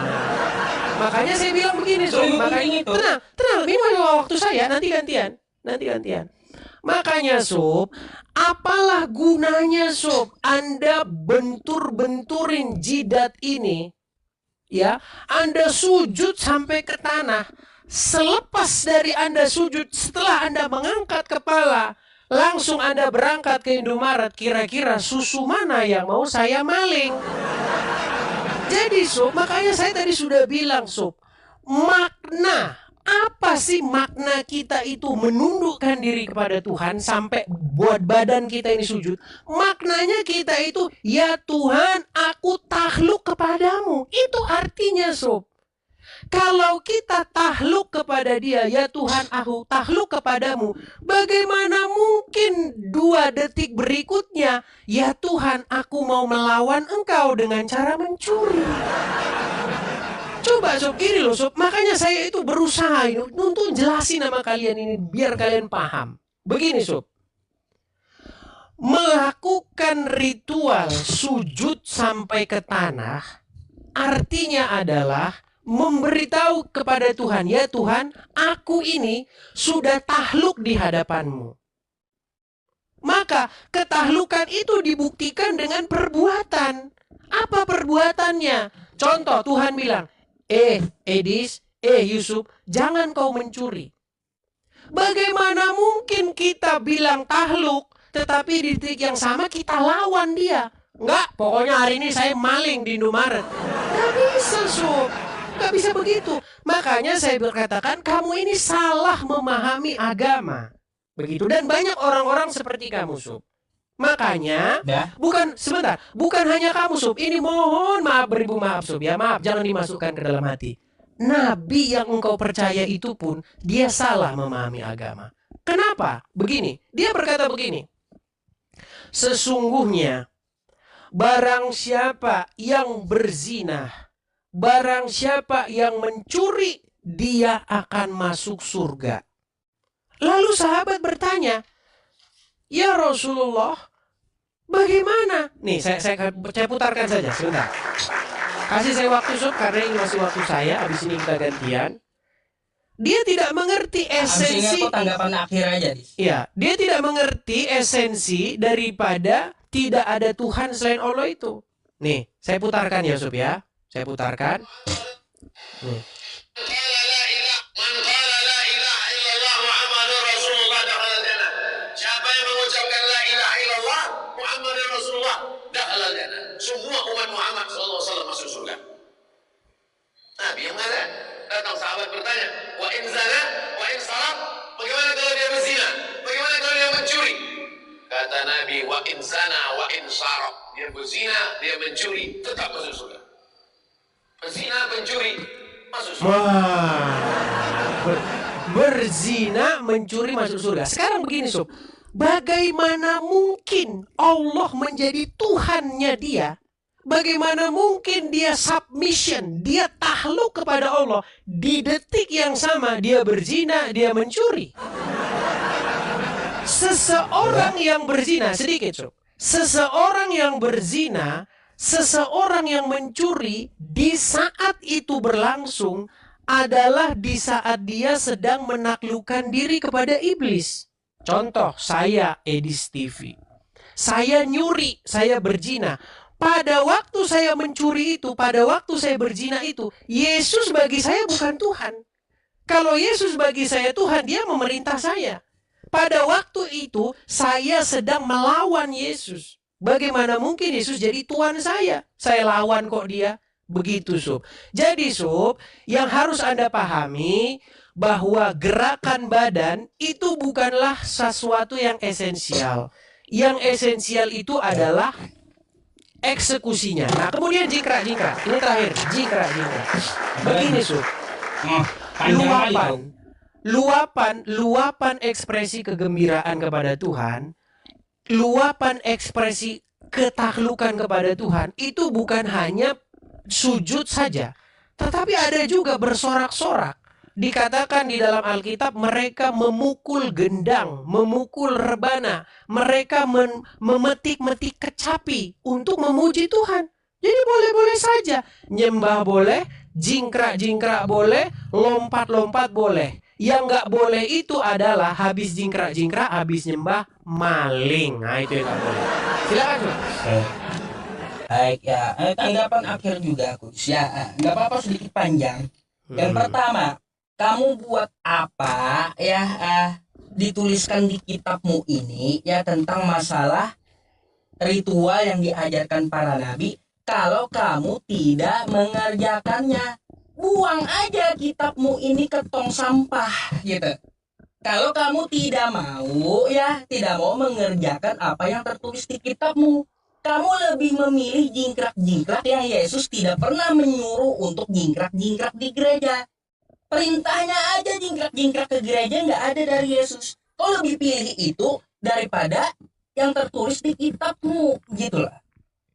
makanya saya bilang begini, Sob.
Lebih
Makanya
penting itu.
tenang, ini adalah waktu saya, nanti gantian. Makanya, Sob, apalah gunanya, Sob, Anda bentur-benturin jidat ini, ya, Anda sujud sampai ke tanah. Selepas dari Anda sujud, setelah Anda mengangkat kepala, langsung Anda berangkat ke Indomaret, kira-kira susu mana yang mau saya maling? Jadi, Sob, makanya saya tadi sudah bilang, Sob, makna apa sih makna kita itu menundukkan diri kepada Tuhan sampai buat badan kita ini sujud? Maknanya kita itu, ya Tuhan, aku takluk kepadamu. Itu artinya, Sob. Kalau kita takluk kepada Dia, ya Tuhan, aku takluk kepadamu. Bagaimana mungkin 2 detik berikutnya, ya Tuhan, aku mau melawan Engkau dengan cara mencuri? Coba, Sob, ini loh, Sob. Makanya saya itu berusaha untuk jelasin sama kalian ini biar kalian paham. Begini, Sob. Melakukan ritual sujud sampai ke tanah artinya adalah memberitahu kepada Tuhan, ya Tuhan, aku ini sudah takluk di hadapanmu. Maka ketahlukan itu dibuktikan dengan perbuatan. Apa perbuatannya? Contoh, Tuhan bilang, Edis, Yusuf, jangan kau mencuri. Bagaimana mungkin kita bilang tahluk, tetapi di detik yang sama kita lawan dia? Enggak, pokoknya hari ini saya maling di Indomaret. Gak bisa, Sob. Gak bisa begitu. Makanya saya berkatakan, kamu ini salah memahami agama. Begitu. Dan banyak orang-orang seperti kamu, Sob. Makanya, bukan hanya kamu, Sob. Ini mohon maaf, beribu maaf, Sob. Ya, maaf, jangan dimasukkan ke dalam hati. Nabi yang engkau percaya itu pun, dia salah memahami agama. Kenapa? Begini, dia berkata begini. Sesungguhnya, barang siapa yang berzina, barang siapa yang mencuri, dia akan masuk surga. Lalu sahabat bertanya, ya Rasulullah, bagaimana? Nih, saya putarkan saja sebentar. Kasih saya waktu, Sob, karena ini masih waktu saya. Habis ini kita gantian. Dia tidak mengerti esensi.
Abis ini aku tanggapan akhir aja.
Ya, dia tidak mengerti esensi daripada tidak ada Tuhan selain Allah itu. Nih, saya putarkan ya, Sob, ya. Saya putarkan. Nih.
Semua umat Muhammad SAW masuk surga. Nabi yang mana? Datang sahabat bertanya, wa in zana, wa in sarab, bagaimana kalau dia berzina? Bagaimana kalau dia mencuri? Kata Nabi, wa in zana, wa in sarab, dia berzina, dia mencuri, tetap masuk surga. Berzina, mencuri, masuk surga.
Berzina, mencuri, masuk surga. Sekarang begini, Sob. Bagaimana mungkin Allah menjadi Tuhannya dia? Bagaimana mungkin dia submission, dia takluk kepada Allah? Di detik yang sama dia berzina, dia mencuri. Seseorang yang berzina, sedikit, Sob. Seseorang yang berzina Seseorang yang mencuri di saat itu berlangsung adalah di saat dia sedang menaklukkan diri kepada iblis. Contoh, saya Edis TV. Saya nyuri, saya berzina. Pada waktu saya mencuri itu, pada waktu saya berzina itu, Yesus bagi saya bukan Tuhan. Kalau Yesus bagi saya Tuhan, dia memerintah saya. Pada waktu itu, saya sedang melawan Yesus. Bagaimana mungkin Yesus jadi Tuhan saya? Saya lawan kok dia. Begitu, Sob. Jadi, Sob, yang harus Anda pahami bahwa gerakan badan itu bukanlah sesuatu yang esensial. Yang esensial itu adalah eksekusinya. Nah, kemudian jingkrak. Ini terakhir, jingkrak. Begini, Sob. Luapan ekspresi kegembiraan kepada Tuhan, luapan ekspresi ketaklukan kepada Tuhan itu bukan hanya sujud saja, tetapi ada juga bersorak-sorak. Dikatakan di dalam Alkitab mereka memukul gendang, memukul rebana, mereka memetik-metik kecapi untuk memuji Tuhan. Jadi boleh-boleh saja, nyembah boleh, jingkrak-jingkrak boleh, lompat-lompat boleh. Yang nggak boleh itu adalah habis jingkrak-jingkrak, habis nyembah, maling. Nah, itu yang nggak boleh. Silakan, Sob.
Baik ya, tanggapan akhir juga Gus. Ya, nggak apa-apa sedikit panjang. Yang pertama, kamu buat apa ya dituliskan di kitabmu ini ya tentang masalah ritual yang diajarkan para nabi kalau kamu tidak mengerjakannya? Buang aja kitabmu ini ke tong sampah gitu. Kalau kamu tidak mau mengerjakan apa yang tertulis di kitabmu, kamu lebih memilih jingkrak-jingkrak yang Yesus tidak pernah menyuruh untuk jingkrak-jingkrak di gereja. Perintahnya aja jingkrak-jingkrak ke gereja nggak ada dari Yesus. Kau lebih pilih itu daripada yang tertulis di kitabmu, gitulah.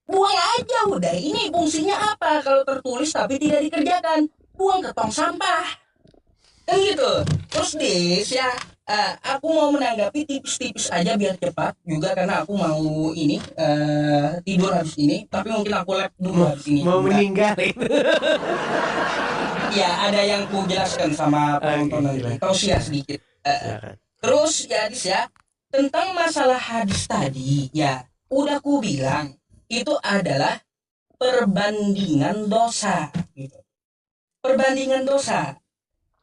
Buang aja udah. Ini fungsinya apa kalau tertulis tapi tidak dikerjakan? Buang ke tong sampah. Kan gitu. Terus Des ya, aku mau menanggapi tipis-tipis aja biar cepat juga karena aku mau ini tidur habis ini. Tapi mungkin aku lab dulu habis ini.
Mau meninggal.
Ya ada yang ku jelaskan sama penonton nanti. Tausiah sedikit. Terus ya Dis ya, tentang masalah hadis tadi ya, udah ku bilang itu adalah perbandingan dosa gitu. Perbandingan dosa.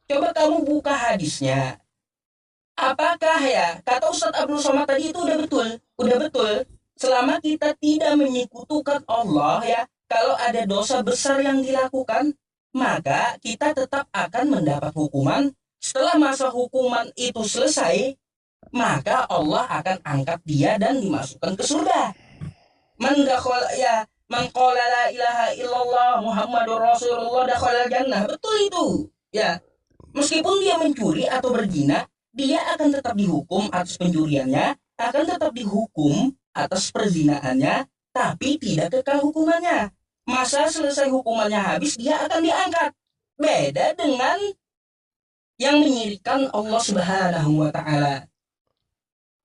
Coba kamu buka hadisnya. Apakah ya kata Ustadz Abdul Somad tadi itu udah betul. Selama kita tidak menyekutukan Allah ya, kalau ada dosa besar yang dilakukan, maka kita tetap akan mendapat hukuman. Setelah masa hukuman itu selesai, maka Allah akan angkat dia dan dimasukkan ke surga. Man qala la ilaha illallah Muhammadur Rasulullah dakhala jannah. Betul itu. Ya. Meskipun dia mencuri atau berzina, dia akan tetap dihukum atas pencuriannya, akan tetap dihukum atas perzinaannya, tapi tidak kekal hukumannya. Masa selesai hukumannya habis, dia akan diangkat. Beda dengan yang menyirikkan Allah Subhanahu wa taala.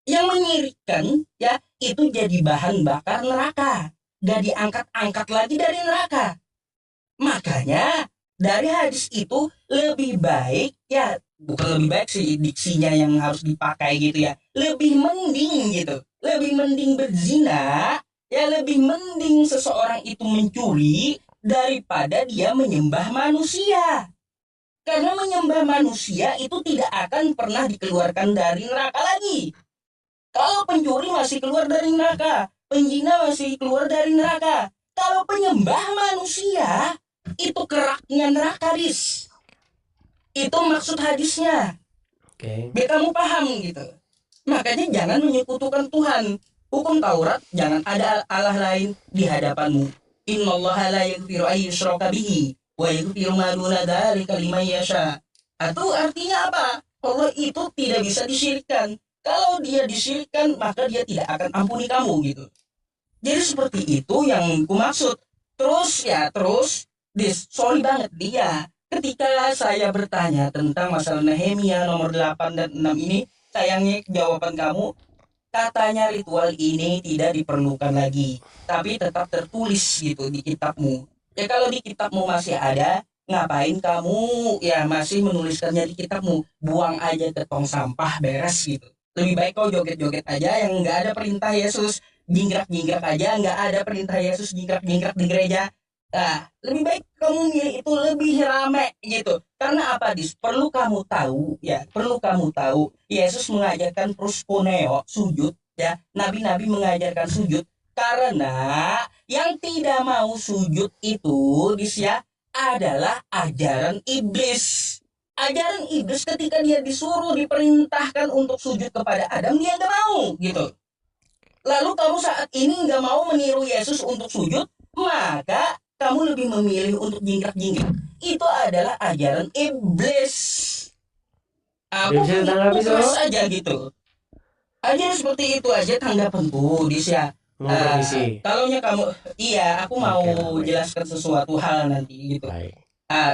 Yang menyirikkan ya itu jadi bahan bakar neraka, gak diangkat-angkat lagi dari neraka. Makanya dari hadis itu lebih baik ya, bukan lebih baik sih diksinya yang harus dipakai gitu ya, lebih mending gitu, lebih mending berzina ya, lebih mending seseorang itu mencuri daripada dia menyembah manusia. Karena menyembah manusia itu tidak akan pernah dikeluarkan dari neraka lagi. Kalau pencuri masih keluar dari neraka, penjina masih keluar dari neraka. Kalau penyembah manusia, itu keraknya neraka, Dis. Itu maksud hadisnya. Biar kamu paham gitu. Makanya jangan menyekutukan Tuhan. Hukum Taurat, jangan ada Allah lain di hadapanmu. Innallaha la yaghfiru an yushraka bihi wa yaghfiru ma duna dzalika liman yasha. Atau artinya apa? Allah itu tidak bisa disyirikkan. Kalau dia disyirikkan, maka dia tidak akan ampuni kamu gitu. Jadi seperti itu yang ku maksud. Terus, Dis, sorry banget dia. Ketika saya bertanya tentang masalah Nehemia nomor 8 dan 6 ini, sayangnya jawaban kamu katanya ritual ini tidak diperlukan lagi, tapi tetap tertulis gitu di kitabmu. Ya kalau di kitabmu masih ada, ngapain kamu ya masih menuliskannya di kitabmu? Buang aja ke tong sampah, beres gitu. Lebih baik kau joget-joget aja yang nggak ada perintah Yesus, jingkrak-jingkrak aja nggak ada perintah Yesus, jingkrak-jingkrak di gereja. Nah, lebih baik kamu milih itu lebih rame gitu. Karena apa, Dis? Perlu kamu tahu ya, perlu kamu tahu. Yesus mengajarkan proskuneo, sujud ya. Nabi-nabi mengajarkan sujud karena yang tidak mau sujud itu, Dis ya, adalah ajaran iblis. Ajaran iblis ketika dia disuruh diperintahkan untuk sujud kepada Adam, dia nggak mau gitu. Lalu kamu saat ini nggak mau meniru Yesus untuk sujud, maka kamu lebih memilih untuk jingkrak-jingkrak. Itu adalah ajaran iblis. Aku
Bisa ditanggapi,
keras
Sob?
aja gitu. Aja seperti itu aja tanggapanku, Dis ya.
Mau permisi.
Kalaunya kamu, iya, aku mau
Oke, baik.
jelaskan sesuatu hal nanti gitu.
Baik.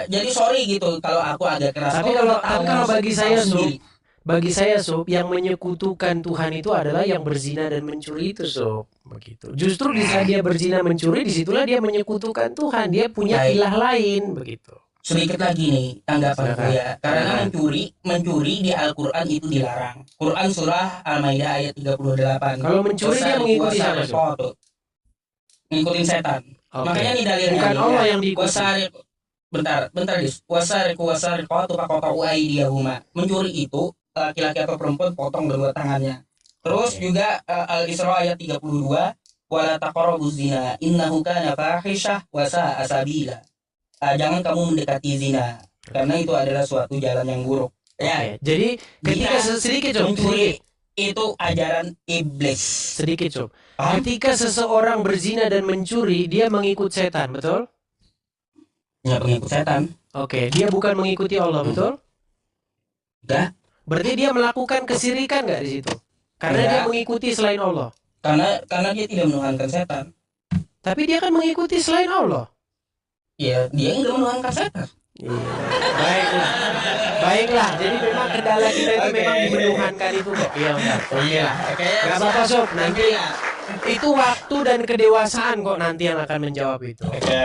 Jadi sorry gitu kalau aku agak keras.
Tapi
Kau
kalau
udah tahu
bagi
tahu
saya,
sendiri.
Bagi saya, Sob, yang menyekutukan Tuhan itu adalah yang berzina dan mencuri itu, Sob. Begitu. Justru di saat dia berzina mencuri, disitulah dia menyekutukan Tuhan. Dia punya
Baik.
ilah lain, begitu.
Sedikit lagi nih tanggapanku
Silakan.
ya. Karena
Silakan.
mencuri di Al-Quran itu dilarang. Quran surah Al-Maidah ayat 38.
Kalau mencuri dia mengikuti siapa, Sob?
Ngikutin setan.
Oke.
Makanya nih dalilnya
Bukan
nih,
Allah
ya.
yang diikuti.
Bentar Dis. Wasariqatu faqata'u aydiyahuma. Mencuri itu laki-laki atau perempuan potong kedua tangannya. Terus juga Al-Isra ayat 32, wala taqrabuz zina innahu kana fahisyah wa sa'a sabila. Jangan kamu mendekati zina karena itu adalah suatu jalan yang buruk. Ya,
Oke. Jadi ketika
zina,
sedikit, Sob,
mencuri itu ajaran iblis.
sedikit, Sob.
Paham?
Ketika seseorang berzina dan mencuri, dia mengikut setan, betul?
Ya, pengikut setan.
Oke, dia bukan mengikuti Allah, betul?
Enggak,
Berarti dia melakukan kesirikan nggak di situ? Karena
Enggak.
dia mengikuti selain Allah.
karena dia tidak menuhankan setan.
Tapi dia kan mengikuti selain Allah.
Ya, dia enggak menuhankan setan.
Iya. Baiklah. Baiklah. Jadi memang kendala kita itu
Oke.
memang dimenuhankan itu kok. Iya, benar. Oke lah.
Oke,
Gak apa-apa, Sob. Nanti itu waktu dan kedewasaan kok nanti yang akan menjawab itu.
Oke,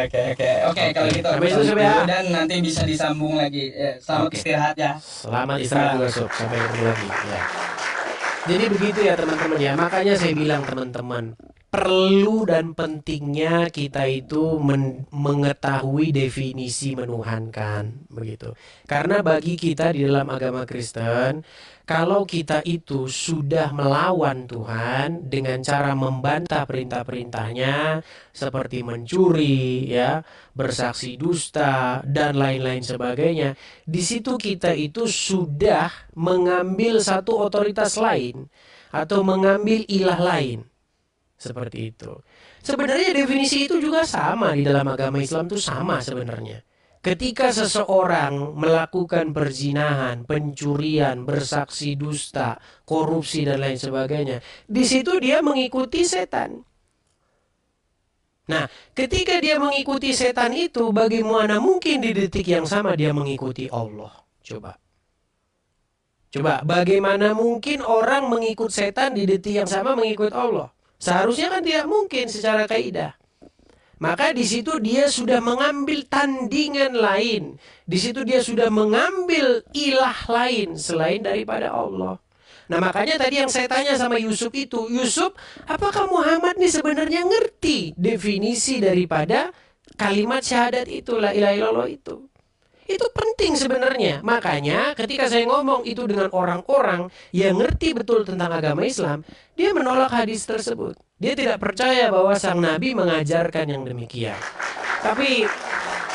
kalau gitu
Sampai
aku
itu, Sob,
pamit
ya.
dulu dan nanti bisa disambung lagi. Selamat
Oke.
istirahat ya.
Selamat istirahat juga, Sob. Sampai ketemu lagi. Ya. Jadi begitu ya teman-teman ya. Makanya saya bilang teman-teman, perlu dan pentingnya kita itu mengetahui definisi menuhankan begitu. Karena bagi kita di dalam agama Kristen, kalau kita itu sudah melawan Tuhan dengan cara membantah perintah-perintahnya seperti mencuri ya, bersaksi dusta dan lain-lain sebagainya, di situ kita itu sudah mengambil satu otoritas lain atau mengambil ilah lain. Seperti itu. Sebenarnya definisi itu juga sama di dalam agama Islam, itu sama sebenarnya. Ketika seseorang melakukan perzinahan, pencurian, bersaksi dusta, korupsi dan lain sebagainya, di situ dia mengikuti setan. Nah, ketika dia mengikuti setan itu, bagaimana mungkin di detik yang sama dia mengikuti Allah? Coba, bagaimana mungkin orang mengikut setan di detik yang sama mengikut Allah? Seharusnya kan tidak mungkin secara kaidah. Maka di situ dia sudah mengambil tandingan lain. Di situ dia sudah mengambil ilah lain selain daripada Allah. Nah makanya tadi yang saya tanya sama Yusuf itu, Yusuf, apakah Muhammad nih sebenarnya ngerti definisi daripada kalimat syahadat itu, la ilaha illallah itu? Itu penting sebenarnya. Makanya ketika saya ngomong itu dengan orang-orang yang ngerti betul tentang agama Islam, dia menolak hadis tersebut. Dia tidak percaya bahwa sang Nabi mengajarkan yang demikian. Tapi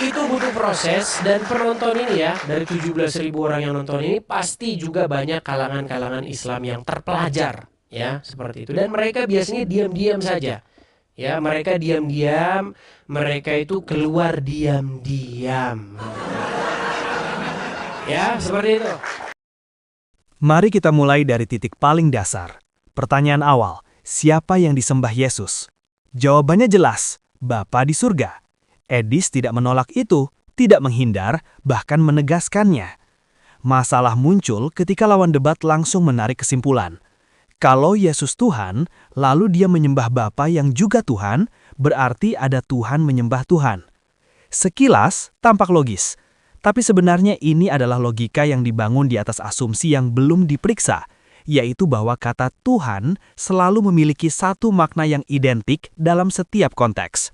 itu butuh proses, dan penonton ini ya, dari 17.000 orang yang nonton ini pasti juga banyak kalangan-kalangan Islam yang terpelajar ya, seperti itu. Dan mereka biasanya diam-diam saja. Ya, mereka diam-diam, mereka itu keluar diam-diam. Ya, seperti itu.
Mari kita mulai dari titik paling dasar. Pertanyaan awal, siapa yang disembah Yesus? Jawabannya jelas, Bapa di surga. Edis tidak menolak itu, tidak menghindar, bahkan menegaskannya. Masalah muncul ketika lawan debat langsung menarik kesimpulan. Kalau Yesus Tuhan, lalu dia menyembah Bapa yang juga Tuhan, berarti ada Tuhan menyembah Tuhan. Sekilas, tampak logis. Tapi sebenarnya ini adalah logika yang dibangun di atas asumsi yang belum diperiksa, yaitu bahwa kata Tuhan selalu memiliki satu makna yang identik dalam setiap konteks.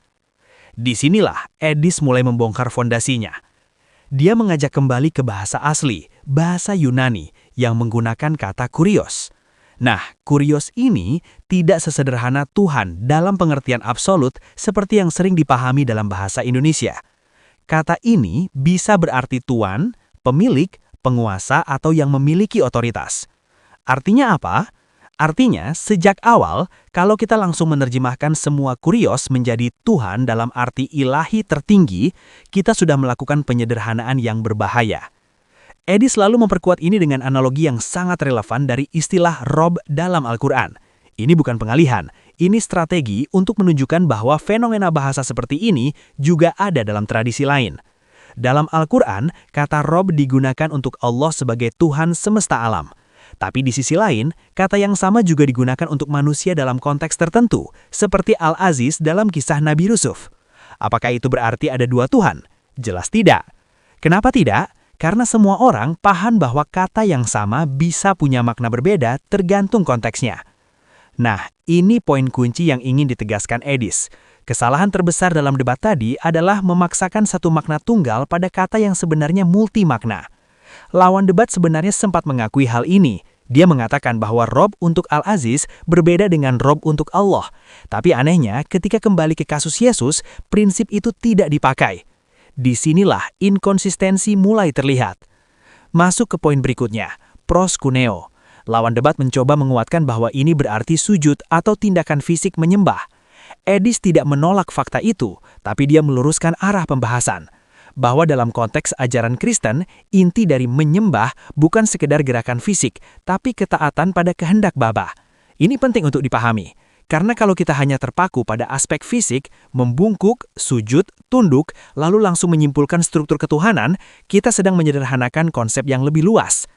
Disinilah Eddis mulai membongkar fondasinya. Dia mengajak kembali ke bahasa asli, bahasa Yunani, yang menggunakan kata kurios. Nah, kurios ini tidak sesederhana Tuhan dalam pengertian absolut seperti yang sering dipahami dalam bahasa Indonesia. Kata ini bisa berarti tuan, pemilik, penguasa, atau yang memiliki otoritas. Artinya apa? Artinya, sejak awal, kalau kita langsung menerjemahkan semua kurios menjadi Tuhan dalam arti ilahi tertinggi, kita sudah melakukan penyederhanaan yang berbahaya. Eddis selalu memperkuat ini dengan analogi yang sangat relevan dari istilah Rob dalam Al-Quran. Ini bukan pengalihan, ini strategi untuk menunjukkan bahwa fenomena bahasa seperti ini juga ada dalam tradisi lain. Dalam Al-Quran, kata Rob digunakan untuk Allah sebagai Tuhan semesta alam. Tapi di sisi lain, kata yang sama juga digunakan untuk manusia dalam konteks tertentu, seperti Al-Aziz dalam kisah Nabi Yusuf. Apakah itu berarti ada dua Tuhan? Jelas tidak. Kenapa tidak? Karena semua orang paham bahwa kata yang sama bisa punya makna berbeda tergantung konteksnya. Nah, ini poin kunci yang ingin ditegaskan Eddis. Kesalahan terbesar dalam debat tadi adalah memaksakan satu makna tunggal pada kata yang sebenarnya multi makna. Lawan debat sebenarnya sempat mengakui hal ini. Dia mengatakan bahwa Rob untuk Al-Aziz berbeda dengan Rob untuk Allah. Tapi anehnya, ketika kembali ke kasus Yesus, prinsip itu tidak dipakai. Disinilah inkonsistensi mulai terlihat. Masuk ke poin berikutnya, proskuneo. Lawan debat mencoba menguatkan bahwa ini berarti sujud atau tindakan fisik menyembah. Eddis tidak menolak fakta itu, tapi dia meluruskan arah pembahasan. Bahwa dalam konteks ajaran Kristen, inti dari menyembah bukan sekedar gerakan fisik, tapi ketaatan pada kehendak Bapa. Ini penting untuk dipahami. Karena kalau kita hanya terpaku pada aspek fisik, membungkuk, sujud, tunduk, lalu langsung menyimpulkan struktur ketuhanan, kita sedang menyederhanakan konsep yang lebih luas.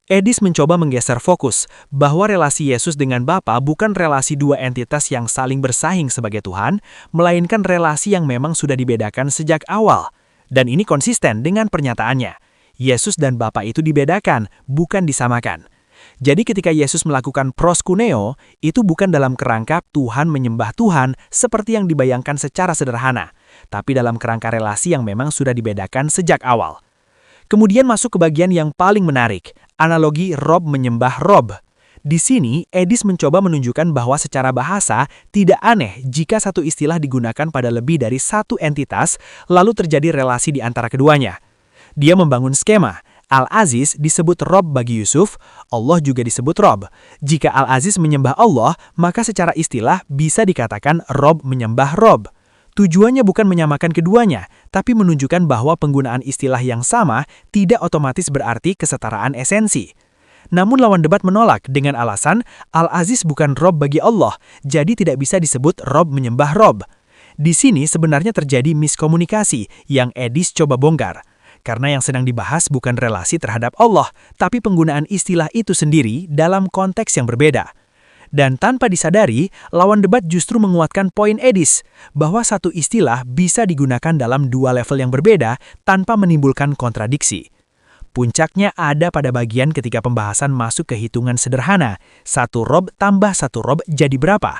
Eddis mencoba menggeser fokus bahwa relasi Yesus dengan Bapa bukan relasi dua entitas yang saling bersaing sebagai Tuhan, melainkan relasi yang memang sudah dibedakan sejak awal. Dan ini konsisten dengan pernyataannya. Yesus dan Bapa itu dibedakan, bukan disamakan. Jadi ketika Yesus melakukan proskuneo, itu bukan dalam kerangka Tuhan menyembah Tuhan seperti yang dibayangkan secara sederhana, tapi dalam kerangka relasi yang memang sudah dibedakan sejak awal. Kemudian masuk ke bagian yang paling menarik, analogi Rob menyembah Rob. Di sini, Eddis mencoba menunjukkan bahwa secara bahasa tidak aneh jika satu istilah digunakan pada lebih dari satu entitas, lalu terjadi relasi di antara keduanya. Dia membangun skema. Al-Aziz disebut Rob bagi Yusuf, Allah juga disebut Rob. Jika Al-Aziz menyembah Allah, maka secara istilah bisa dikatakan Rob menyembah Rob. Tujuannya bukan menyamakan keduanya, tapi menunjukkan bahwa penggunaan istilah yang sama tidak otomatis berarti kesetaraan esensi. Namun lawan debat menolak dengan alasan Al-Aziz bukan Rob bagi Allah, jadi tidak bisa disebut Rob menyembah Rob. Di sini sebenarnya terjadi miskomunikasi yang Eddis coba bongkar. Karena yang sedang dibahas bukan relasi terhadap Allah, tapi penggunaan istilah itu sendiri dalam konteks yang berbeda. Dan tanpa disadari, lawan debat justru menguatkan poin Eddis, bahwa satu istilah bisa digunakan dalam dua level yang berbeda tanpa menimbulkan kontradiksi. Puncaknya ada pada bagian ketika pembahasan masuk ke hitungan sederhana, satu Rob tambah satu Rob jadi berapa?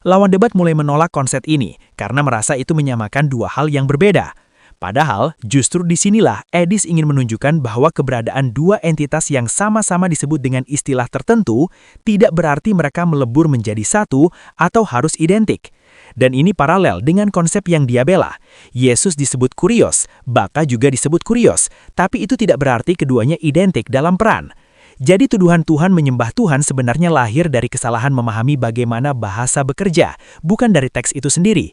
Lawan debat mulai menolak konsep ini, karena merasa itu menyamakan dua hal yang berbeda. Padahal, justru disinilah Eddis ingin menunjukkan bahwa keberadaan dua entitas yang sama-sama disebut dengan istilah tertentu tidak berarti mereka melebur menjadi satu atau harus identik. Dan ini paralel dengan konsep yang dia bela. Yesus disebut kurios, Bapa juga disebut kurios, tapi itu tidak berarti keduanya identik dalam peran. Jadi tuduhan Tuhan menyembah Tuhan sebenarnya lahir dari kesalahan memahami bagaimana bahasa bekerja, bukan dari teks itu sendiri.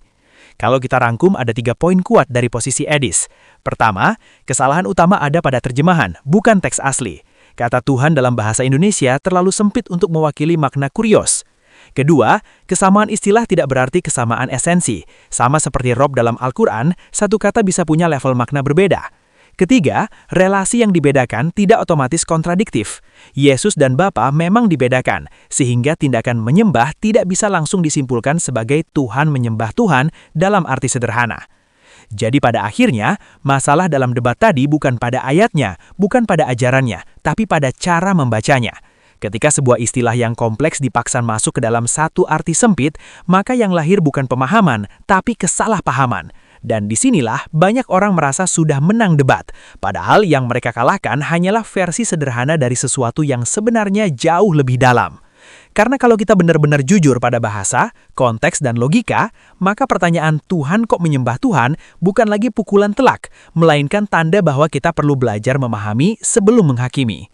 Kalau kita rangkum ada 3 poin kuat dari posisi Eddis. Pertama, kesalahan utama ada pada terjemahan, bukan teks asli. Kata Tuhan dalam bahasa Indonesia terlalu sempit untuk mewakili makna kurios. Kedua, kesamaan istilah tidak berarti kesamaan esensi. Sama seperti Rob dalam Al-Quran, satu kata bisa punya level makna berbeda.
Ketiga, relasi yang dibedakan tidak otomatis kontradiktif. Yesus dan Bapa memang dibedakan, sehingga tindakan menyembah tidak bisa langsung disimpulkan sebagai Tuhan menyembah Tuhan dalam arti sederhana. Jadi pada akhirnya, masalah dalam debat tadi bukan pada ayatnya, bukan pada ajarannya, tapi pada cara membacanya. Ketika sebuah istilah yang kompleks dipaksa masuk ke dalam satu arti sempit, maka yang lahir bukan pemahaman, tapi kesalahpahaman. Dan disinilah banyak orang merasa sudah menang debat, padahal yang mereka kalahkan hanyalah versi sederhana dari sesuatu yang sebenarnya jauh lebih dalam. Karena kalau kita benar-benar jujur pada bahasa, konteks, dan logika, maka pertanyaan Tuhan kok menyembah Tuhan bukan lagi pukulan telak, melainkan tanda bahwa kita perlu belajar memahami sebelum menghakimi.